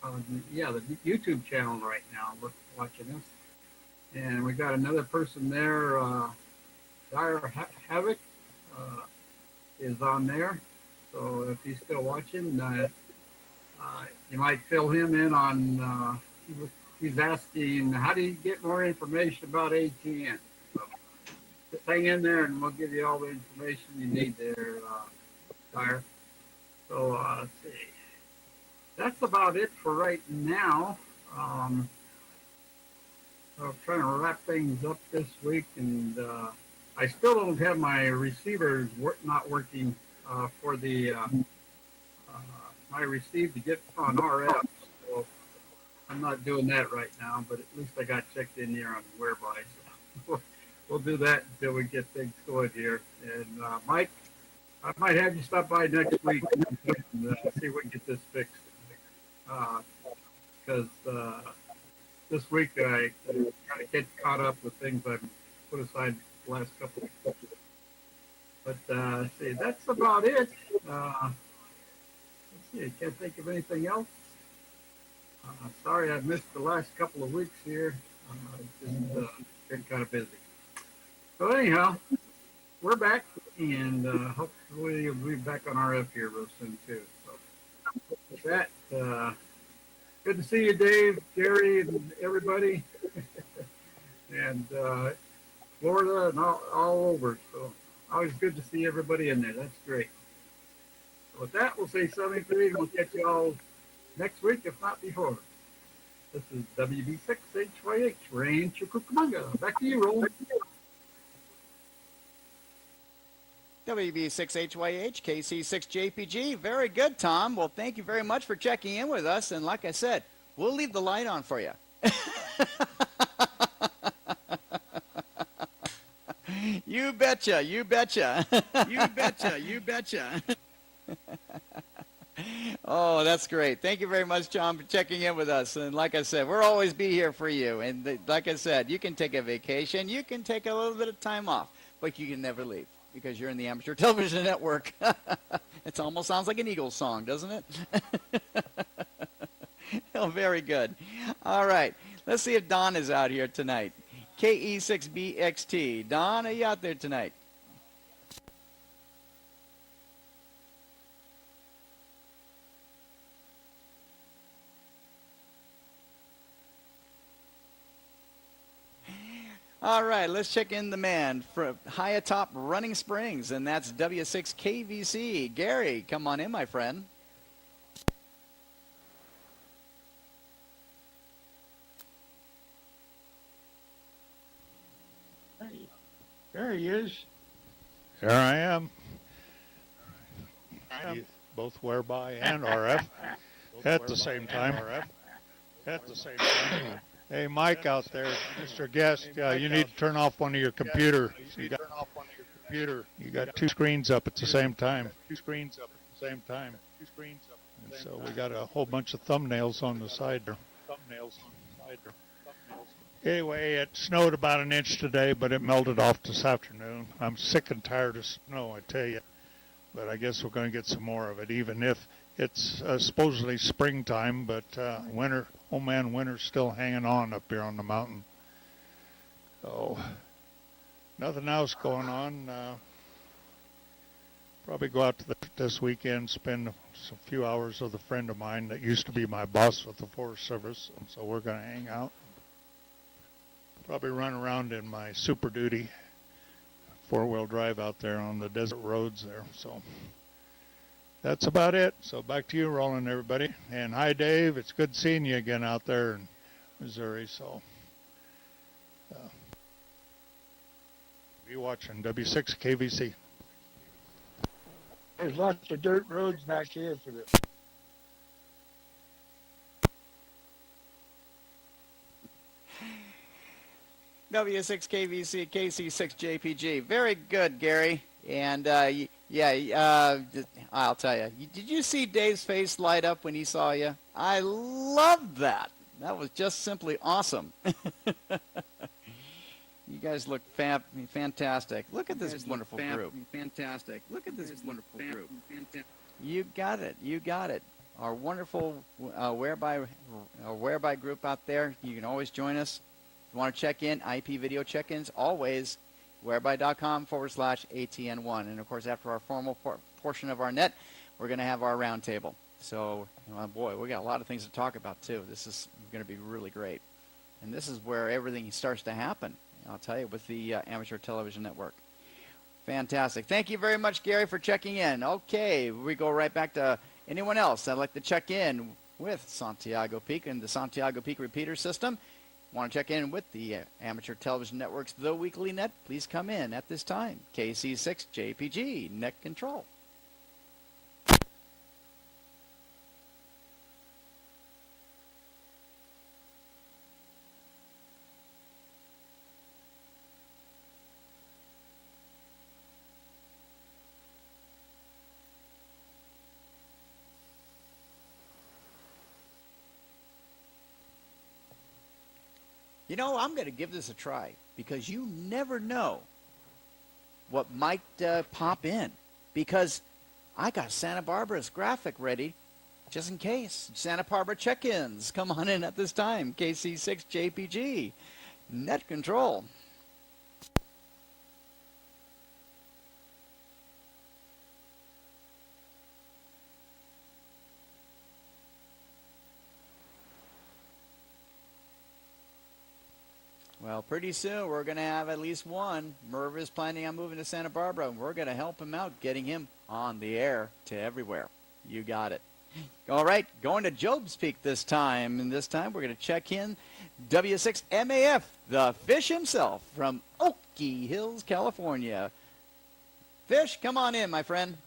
The YouTube channel right now, watching us. And we got another person there, Dire Havoc is on there. So if he's still watching, you might fill him in on, he's asking, how do you get more information about ATN? So just hang in there and we'll give you all the information you need there, Dire. So let's see. That's about it for right now. I'm trying to wrap things up this week, and I still don't have my receivers not working for the my receive to get on RF. So I'm not doing that right now, but at least I got checked in here on whereby. So we'll do that until we get things going here. And Mike, I might have you stop by next week and see if we can get this fixed. Because this week I kind of get caught up with things I've put aside the last couple of weeks. But see, that's about it. Let's see, I can't think of anything else. Sorry I missed the last couple of weeks here. Just been kind of busy. So anyhow, we're back, and hopefully we'll be back on RF here real soon too. So with that, good to see you, Dave, Gary, and everybody. and Florida and all over. So always good to see everybody in there. That's great. So with that, we'll say 73 and we'll catch you all next week, if not before. This is WB6HYH, Rancho Cucamonga. Back to you, Roland. WB6HYH, KC6JPG. Very good, Tom. Well, thank you very much for checking in with us. And like I said, we'll leave the light on for you. You betcha, you betcha. You betcha, you betcha. Oh, that's great. Thank you very much, John, for checking in with us. And like I said, we'll always be here for you. And like I said, you can take a vacation. You can take a little bit of time off, but you can never leave because you're in the Amateur Television Network. It almost sounds like an Eagles song, doesn't it? Oh, very good. All right. Let's see if Don is out here tonight. KE6BXT. Don, are you out there tonight? All right, let's check in the man for high atop Running Springs, and that's W6KVC. Gary, come on in, my friend. Hey, there he is. There I am. Both whereby and RF at the same time. Hey, Mike out there, Mr. Guest, you need to turn off one of your computers. You got two screens up at the same time. And so we got a whole bunch of thumbnails on the side there. Anyway, it snowed about an inch today, but it melted off this afternoon. I'm sick and tired of snow, I tell you. But I guess we're going to get some more of it, even if it's supposedly springtime, but winter, oh man, winter's still hanging on up here on the mountain. So, nothing else going on. Probably go out to this weekend, spend a few hours with a friend of mine that used to be my boss with the Forest Service, and so we're going to hang out. Probably run around in my Super Duty four-wheel drive out there on the desert roads there. So that's about it. So back to you, Roland, everybody. And hi, Dave. It's good seeing you again out there in Missouri. So be watching W6KVC. There's lots of dirt roads back here for the W6KVC, KC6JPG. Very good, Gary. And I'll tell you. Did you see Dave's face light up when he saw you? I loved that. That was just simply awesome. You guys look fantastic. Look at this wonderful group. Fantastic. Look at this wonderful group. You got it. You got it. Our wonderful whereby group out there. You can always join us. If you want to check in, IP video check-ins, always, whereby.com/ATN1. And, of course, after our formal portion of our net, we're going to have our roundtable. So, boy, we got a lot of things to talk about, too. This is going to be really great. And this is where everything starts to happen, I'll tell you, with the Amateur Television Network. Fantastic. Thank you very much, Gary, for checking in. Okay, we go right back to anyone else that'd like to check in with Santiago Peak and the Santiago Peak repeater system. Want to check in with the Amateur Television Network's The Weekly Net? Please come in at this time. KC6JPG, Net Control. You know, I'm going to give this a try because you never know what might pop in, because I got Santa Barbara's graphic ready just in case. Santa Barbara check-ins. Come on in at this time. KC6JPG. Net Control. Well, pretty soon we're going to have at least one. Merv is planning on moving to Santa Barbara, and we're going to help him out, getting him on the air to everywhere. You got it. All right, going to Job's Peak this time. And this time we're going to check in W6MAF, the Fish himself from Okie Hills, California. Fish, come on in, my friend.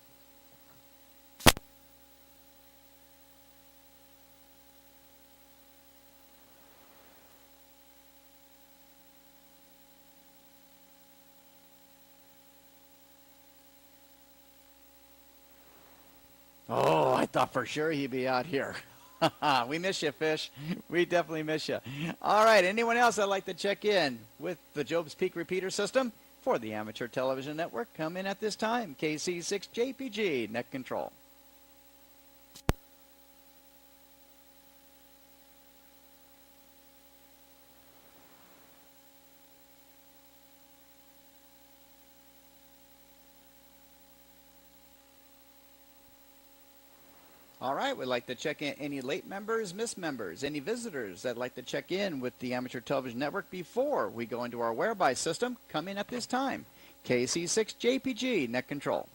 Oh, I thought for sure he'd be out here. We miss you, Fish. We definitely miss you. All right, anyone else that'd like to check in with the Job's Peak repeater system for the Amateur Television Network, come in at this time. KC6JPG, net control. All right, we'd like to check in any late members, missed members, any visitors that'd like to check in with the Amateur Television Network before we go into our whereby system. Come in at this time. KC6JPG, net control.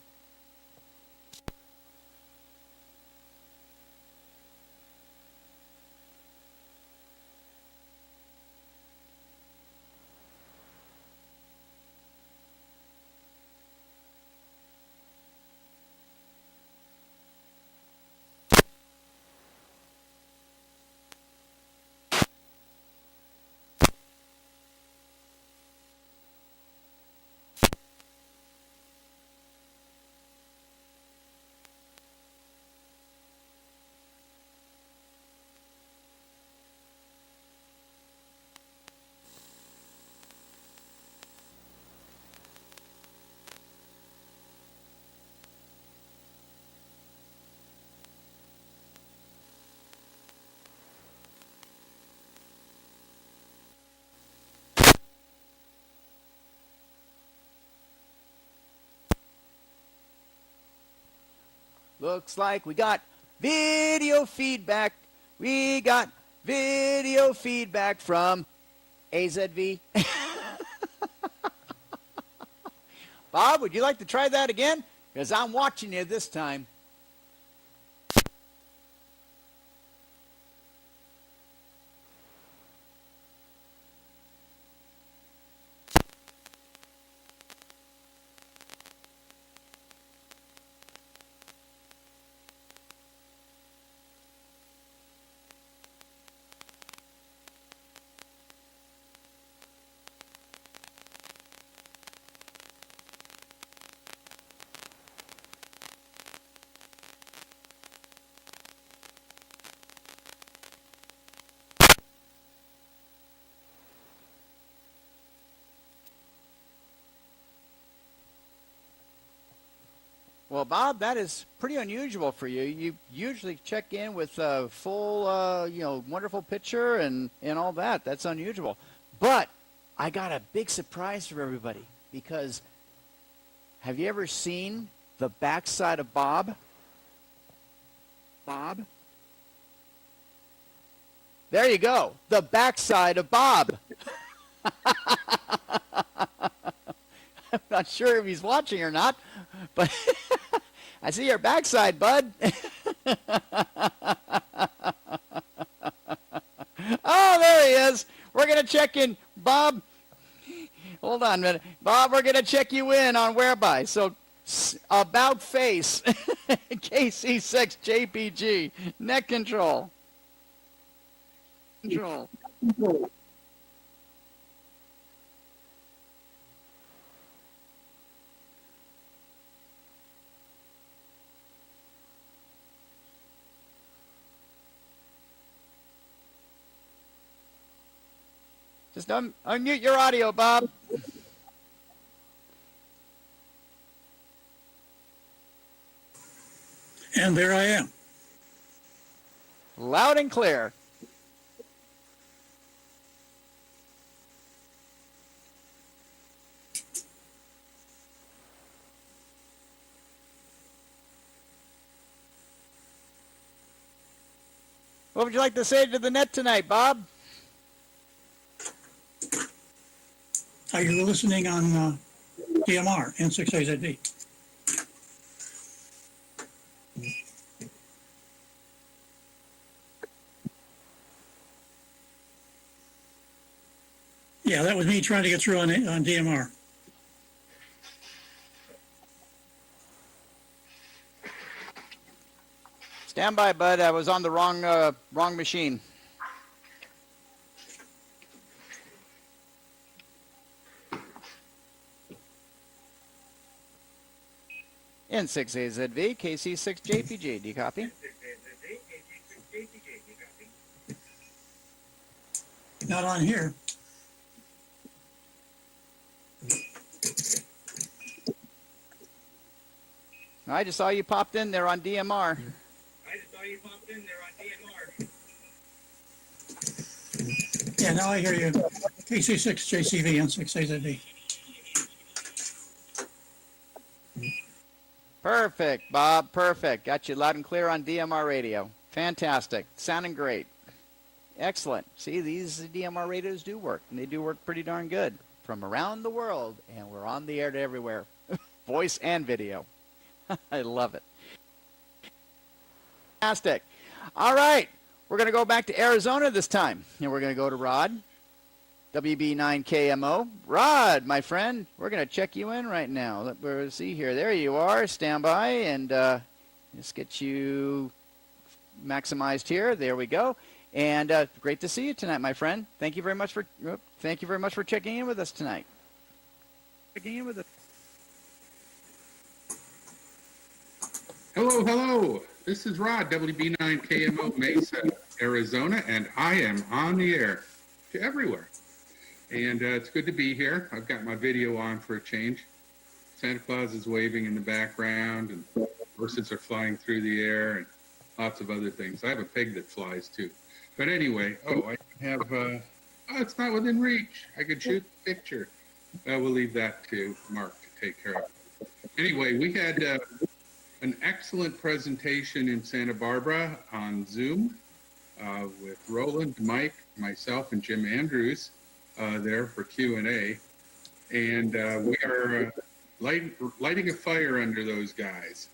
Looks like we got video feedback. We got video feedback from AZV. Bob, would you like to try that again? Because I'm watching you this time. Well, Bob, that is pretty unusual for you. You usually check in with a full, wonderful picture and all that. That's unusual. But I got a big surprise for everybody, because have you ever seen the backside of Bob? Bob? There you go. The backside of Bob. I'm not sure if he's watching or not, but I see your backside, bud. Oh, there he is. We're going to check in. Bob, hold on a minute. Bob, we're going to check you in on whereby. So, about face, KC6JPG, net control. Control. Just unmute your audio, Bob. And there I am. Loud and clear. What would you like to say to the net tonight, Bob? Are you listening on DMR, N6AZV? Yeah, that was me trying to get through on DMR. Stand by, bud. I was on the wrong machine. N6AZV, KC6JPG. Do you copy? Not on here. I just saw you popped in there on DMR. Yeah, now I hear you. KC6JCV, N6AZV. Perfect, Bob. Perfect. Got you loud and clear on DMR radio. Fantastic. Sounding great. Excellent. See, these DMR radios do work, and they do work pretty darn good from around the world, and we're on the air to everywhere. Voice and video. I love it. Fantastic. All right. We're going to go back to Arizona this time, and we're going to go to Rod, WB9KMO. Rod, my friend, we're going to check you in right now. Let's see here. There you are. Stand by, and let's get you maximized here. There we go. And great to see you tonight, my friend. Thank you very much for checking in with us tonight. Hello, hello. This is Rod, WB9KMO Mesa, Arizona, and I am on the air to everywhere. And it's good to be here. I've got my video on for a change. Santa Claus is waving in the background, and horses are flying through the air, and lots of other things. I have a pig that flies too. But anyway, I have, it's not within reach. I could shoot the picture. We'll leave that to Mark to take care of. Anyway, we had an excellent presentation in Santa Barbara on Zoom with Roland, Mike, myself, and Jim Andrews there for Q&A. And we are lighting a fire under those guys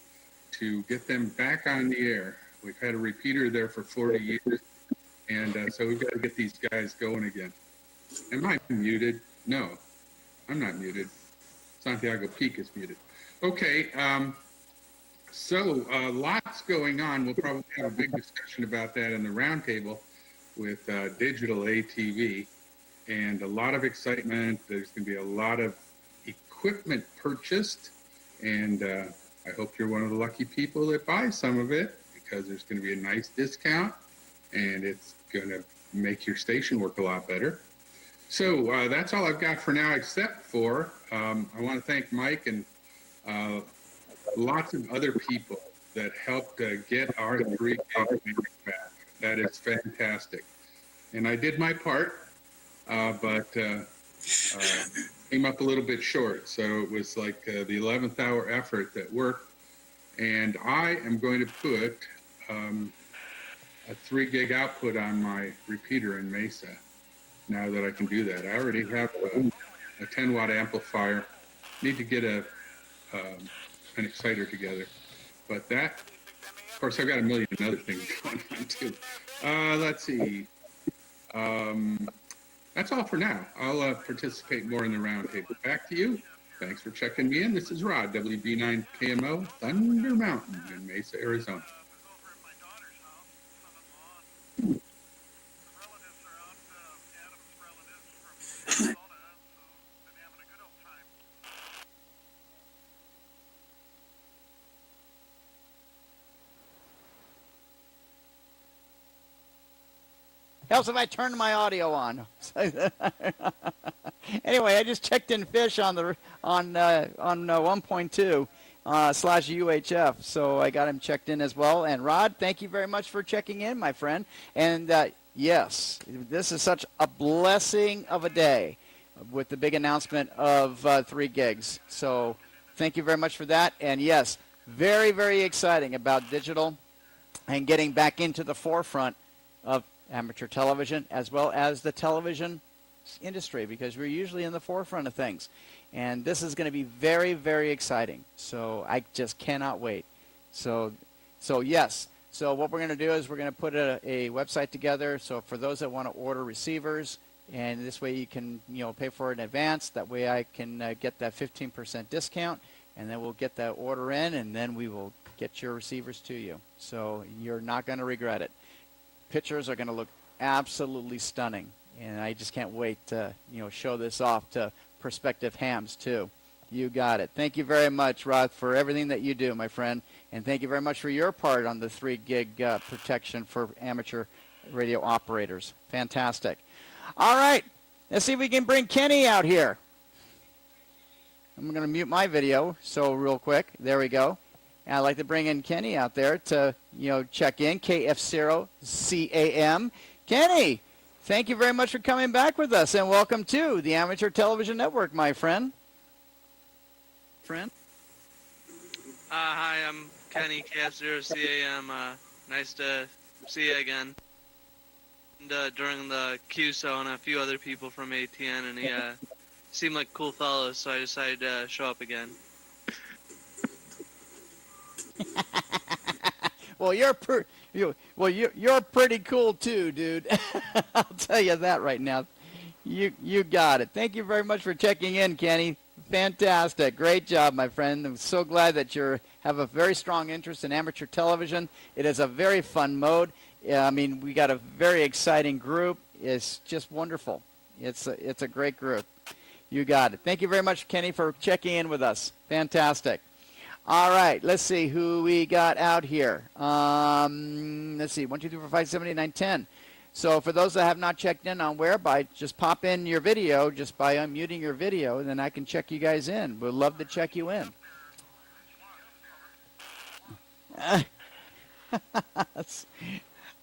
to get them back on the air. We've had a repeater there for 40 years, and so we've got to get these guys going again. Am I muted? No, I'm not muted. Santiago Peak is muted. Okay, so lots going on. We'll probably have a big discussion about that in the roundtable with digital ATV, and a lot of excitement. There's going to be a lot of equipment purchased, and I hope you're one of the lucky people that buys some of it, because there's going to be a nice discount, and it's going to make your station work a lot better. So that's all I've got for now, except for I want to thank Mike and lots of other people that helped get our 3 gig back. That is fantastic. And I did my part, but came up a little bit short. So it was like the 11th hour effort that worked. And I am going to put a 3 gig output on my repeater in Mesa now that I can do that. I already have a 10 watt amplifier. Need to get an exciter together. But that, of course, I've got a million other things going on too. Let's see. That's all for now. I'll participate more in the roundtable. Back to you. Thanks for checking me in. This is Rod, WB9KMO, Thunder Mountain in Mesa, Arizona. Helps if I turn my audio on. Anyway, I just checked in fish on 1.2 slash UHF, so I got him checked in as well. And Rod, thank you very much for checking in, my friend. And yes, this is such a blessing of a day with the big announcement of 3 gigs. So thank you very much for that. And yes, very, very exciting about digital and getting back into the forefront of amateur television, as well as the television industry because we're usually in the forefront of things. And this is going to be very, very exciting. So I just cannot wait. So yes. So what we're going to do is we're going to put a website together. So for those that want to order receivers, and this way you can pay for it in advance. That way I can get that 15% discount, and then we'll get that order in, and then we will get your receivers to you. So you're not going to regret it. Pictures are going to look absolutely stunning, and I just can't wait to show this off to prospective hams too. You got it. Thank you very much, Rod, for everything that you do, my friend, and thank you very much for your part on the 3 gig protection for amateur radio operators. Fantastic. All right, let's see if we can bring Kenny out here. I'm going to mute my video so real quick. There we go. And I'd like to bring in Kenny out there to check in, KF0CAM. Kenny, thank you very much for coming back with us, and welcome to the Amateur Television Network, my friend. Hi, I'm Kenny, KF0CAM. Nice to see you again. And, during the QSO and a few other people from ATN, and he seemed like a cool fellow, so I decided to show up again. Well, you're pretty cool too, dude. I'll tell you that right now. You got it. Thank you very much for checking in, Kenny. Fantastic. Great job, my friend. I'm so glad that you have a very strong interest in amateur television. It is a very fun mode. I mean, we got a very exciting group. It's just wonderful. It's a great group. You got it. Thank you very much, Kenny, for checking in with us. Fantastic. All right, let's see who we got out here. Let's see, 1, 2, 3, 4, 5, 7, 8, 9, 10. So for those that have not checked in on Whereby, just pop in your video just by unmuting your video, and then I can check you guys in. We'd love to check you in. I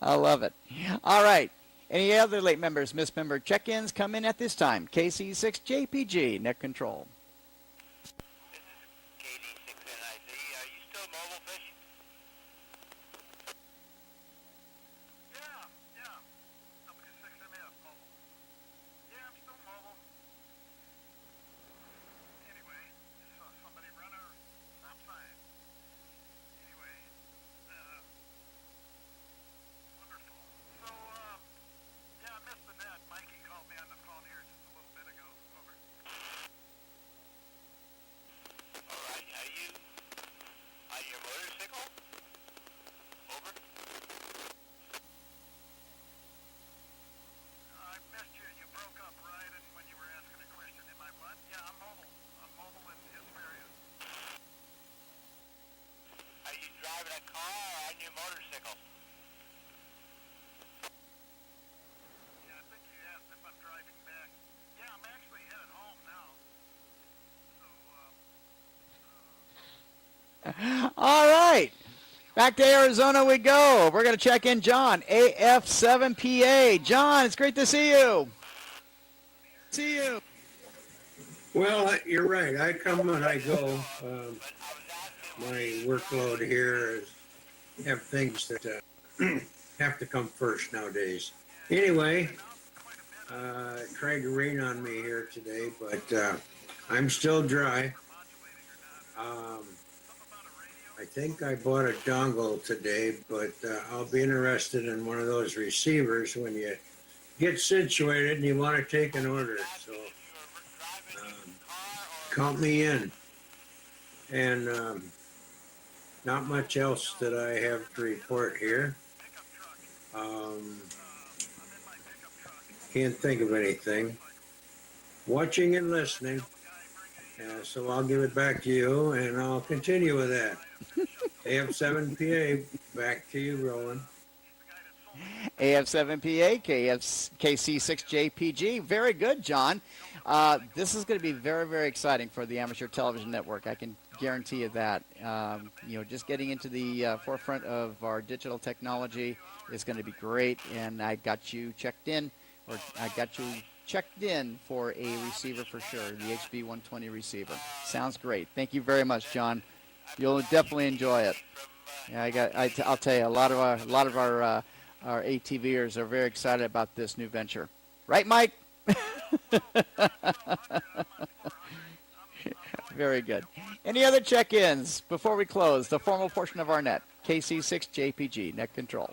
love it. All right. Any other late members, mismember check-ins come in at this time. KC6JPG, net control. Driving a car or on your motorcycle? Yeah, I think you asked if I'm driving back. Yeah, I'm actually headed home now. All right. Back to Arizona we go. We're going to check in John, AF7PA. John, it's great to see you. See you. Well, you're right. I come and I go. My workload here is have things that have to come first nowadays. Anyway, tried to rain on me here today, but I'm still dry. I think I bought a dongle today, but I'll be interested in one of those receivers when you get situated and you want to take an order. So count me in. And not much else that I have to report here. Can't think of anything. Watching and listening. So I'll give it back to you, and I'll continue with that. AF7PA, back to you, Roland. AF7PA, KC6JPG. Very good, John. This is going to be very, very exciting for the Amateur Television Network. I can guarantee you that. Just getting into the forefront of our digital technology is going to be great, and I got you checked in, or I got you checked in for a receiver for sure, the HB120 receiver. Sounds great. Thank you very much, John. You'll definitely enjoy it. Yeah, I'll tell you, a lot of our ATVers are very excited about this new venture. Right, Mike? Very good. Any other check-ins before we close the formal portion of our net? KC6JPG, net control.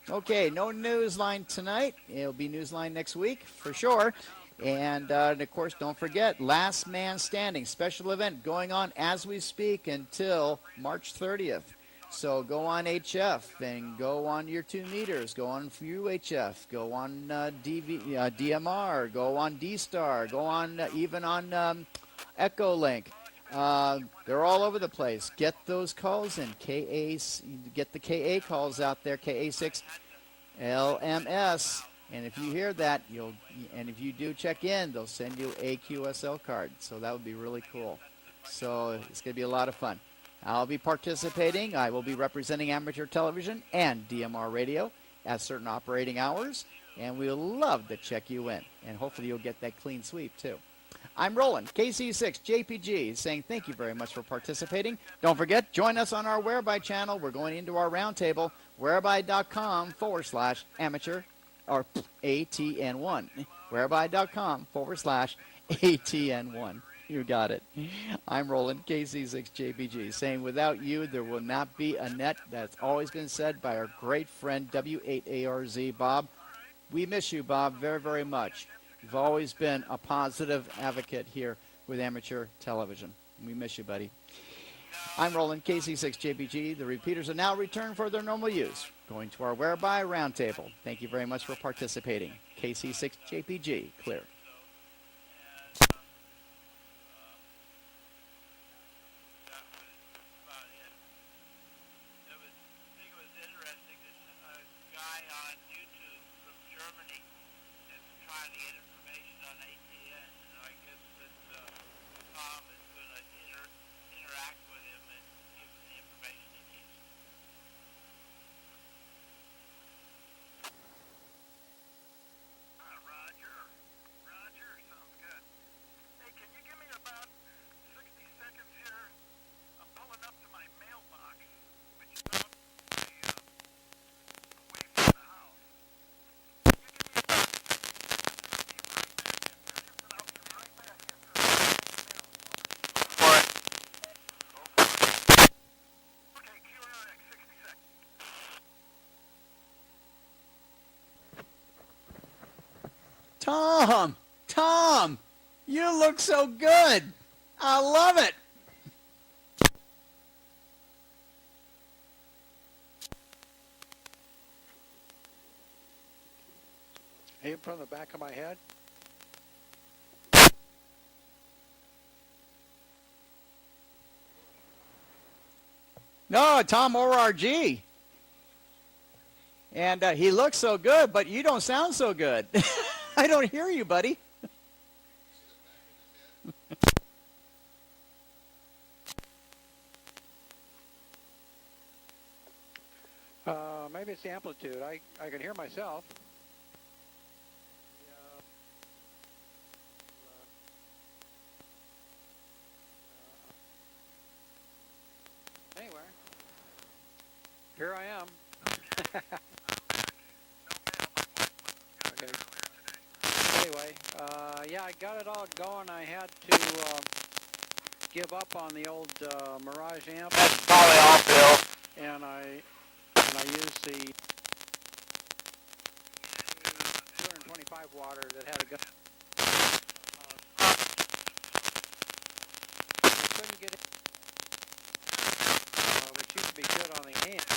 Okay, no Newsline tonight. It'll be Newsline next week for sure. And of course, don't forget, Last Man Standing, special event going on as we speak until March 30th. So go on HF and go on your 2 meters, go on UHF, go on DMR, go on D-Star, go on even on Echolink. They're all over the place. Get those calls in. Get the KA calls out there, KA6 LMS. And if you hear that, and if you do check in, they'll send you a QSL card. So that would be really cool. So it's going to be a lot of fun. I'll be participating. I will be representing amateur television and DMR radio at certain operating hours. And we'll love to check you in. And hopefully you'll get that clean sweep too. I'm Roland, KC6JPG, saying thank you very much for participating. Don't forget, join us on our Whereby channel. We're going into our roundtable, whereby.com/amateur or ATN1. Whereby.com/ATN1. You got it. I'm Roland, KC6JPG, saying without you, there will not be a net. That's always been said by our great friend W8ARZ, Bob. We miss you, Bob, very, very much. You've always been a positive advocate here with amateur television. We miss you, buddy. I'm Roland, KC6JPG. The repeaters are now returned for their normal use. Going to our Whereby Roundtable. Thank you very much for participating. KC6JPG, clear. Tom, you look so good. I love it. Aim from the back of my head. No, Tom ORG. And he looks so good, but you don't sound so good. I don't hear you, buddy. Maybe it's the amplitude. I can hear myself. Anyway, here I am. Okay. Anyway, yeah, I got it all going. I had to give up on the old Mirage amp. That's probably off, Bill. And I used the 225 water that had a gun. Couldn't get it, which used to be good on the amp.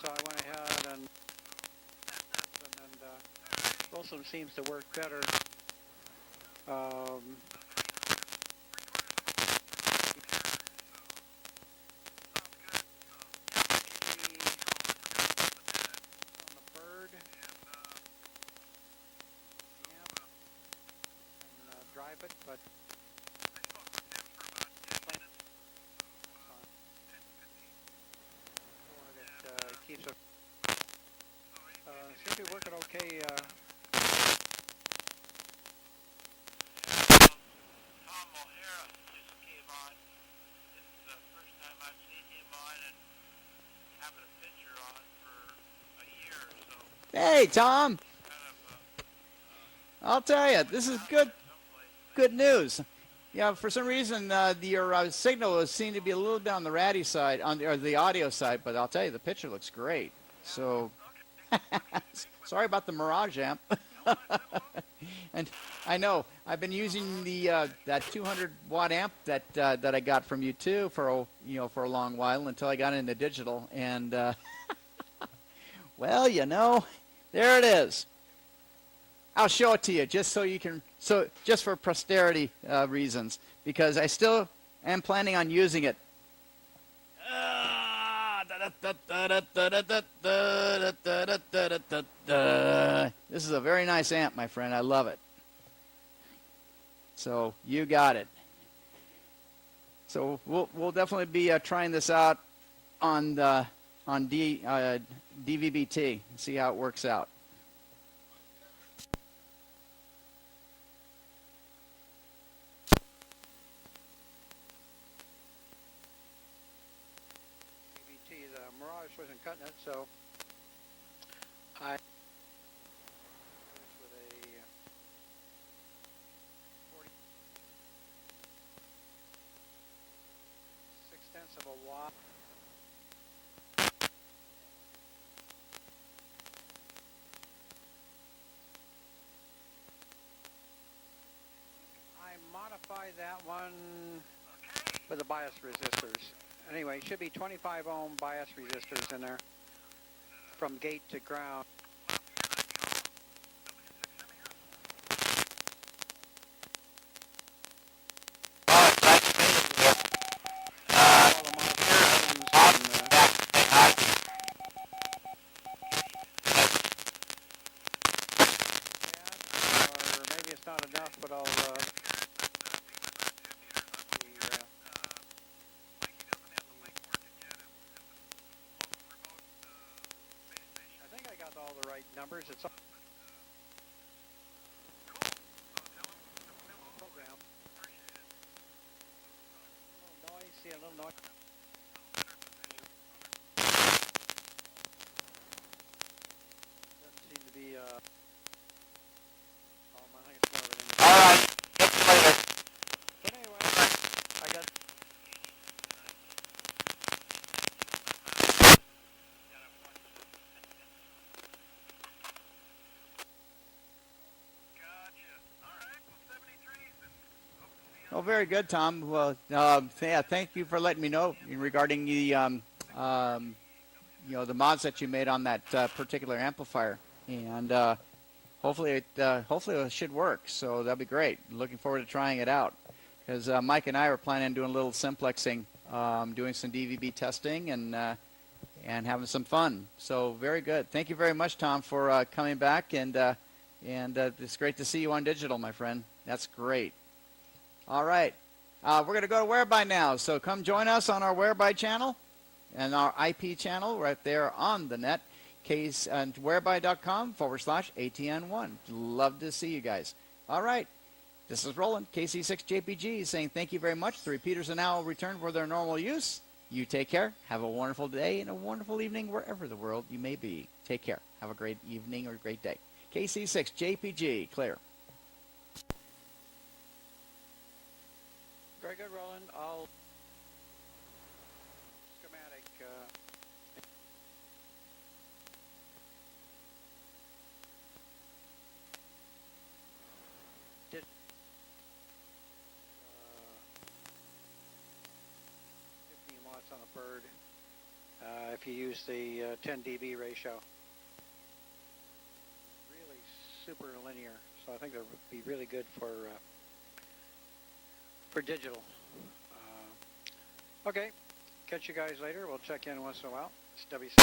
So I went ahead and Wilson seems to work better. Drive it, but it keeps it. Seems to be working okay. Hey, Tom. I'll tell you, this is good news. Yeah, for some reason, your signal seemed to be a little bit on the ratty side, or the audio side, but I'll tell you, the picture looks great. So, sorry about the Mirage amp. And I know I've been using the that 200 watt amp that I got from you too for a long while until I got into digital, and well, there it is. I'll show it to you just so you can, just for posterity reasons, because I still am planning on using it. This is a very nice amp, my friend. I love it. So you got it. So we'll definitely be trying this out on DVB-T and see how it works out. The Mirage wasn't cutting it, so I with a 46 of a watt. I modified that one with the bias resistors. Anyway, should be 25 ohm bias resistors in there from gate to ground. Or maybe it's not enough, but I'll all the right numbers. It's all program. A little noise. See a little noise. Doesn't seem to be. I think it's more of an. All right. Catch you later. But anyway, I got. Oh, very good, Tom. Well, yeah, thank you for letting me know regarding the, the mods that you made on that particular amplifier, and hopefully it should work. So that'll be great. Looking forward to trying it out, because Mike and I were planning on doing a little simplexing, doing some DVB testing, and having some fun. So very good. Thank you very much, Tom, for coming back, and it's great to see you on digital, my friend. That's great. All right. We're going to go to Whereby now. So come join us on our Whereby channel and our IP channel right there on the net, whereby.com/ATN1. Love to see you guys. All right. This is Roland, KC6JPG, saying thank you very much. The repeaters are now returned for their normal use. You take care. Have a wonderful day and a wonderful evening wherever the world you may be. Take care. Have a great evening or a great day. KC6JPG, clear. Very good, Roland. I'll schematic. Did 15 watts on a bird. If you use the 10 dB ratio, really super linear. So I think that would be really good for digital. Okay, catch you guys later. We'll check in once in a while. It's WC.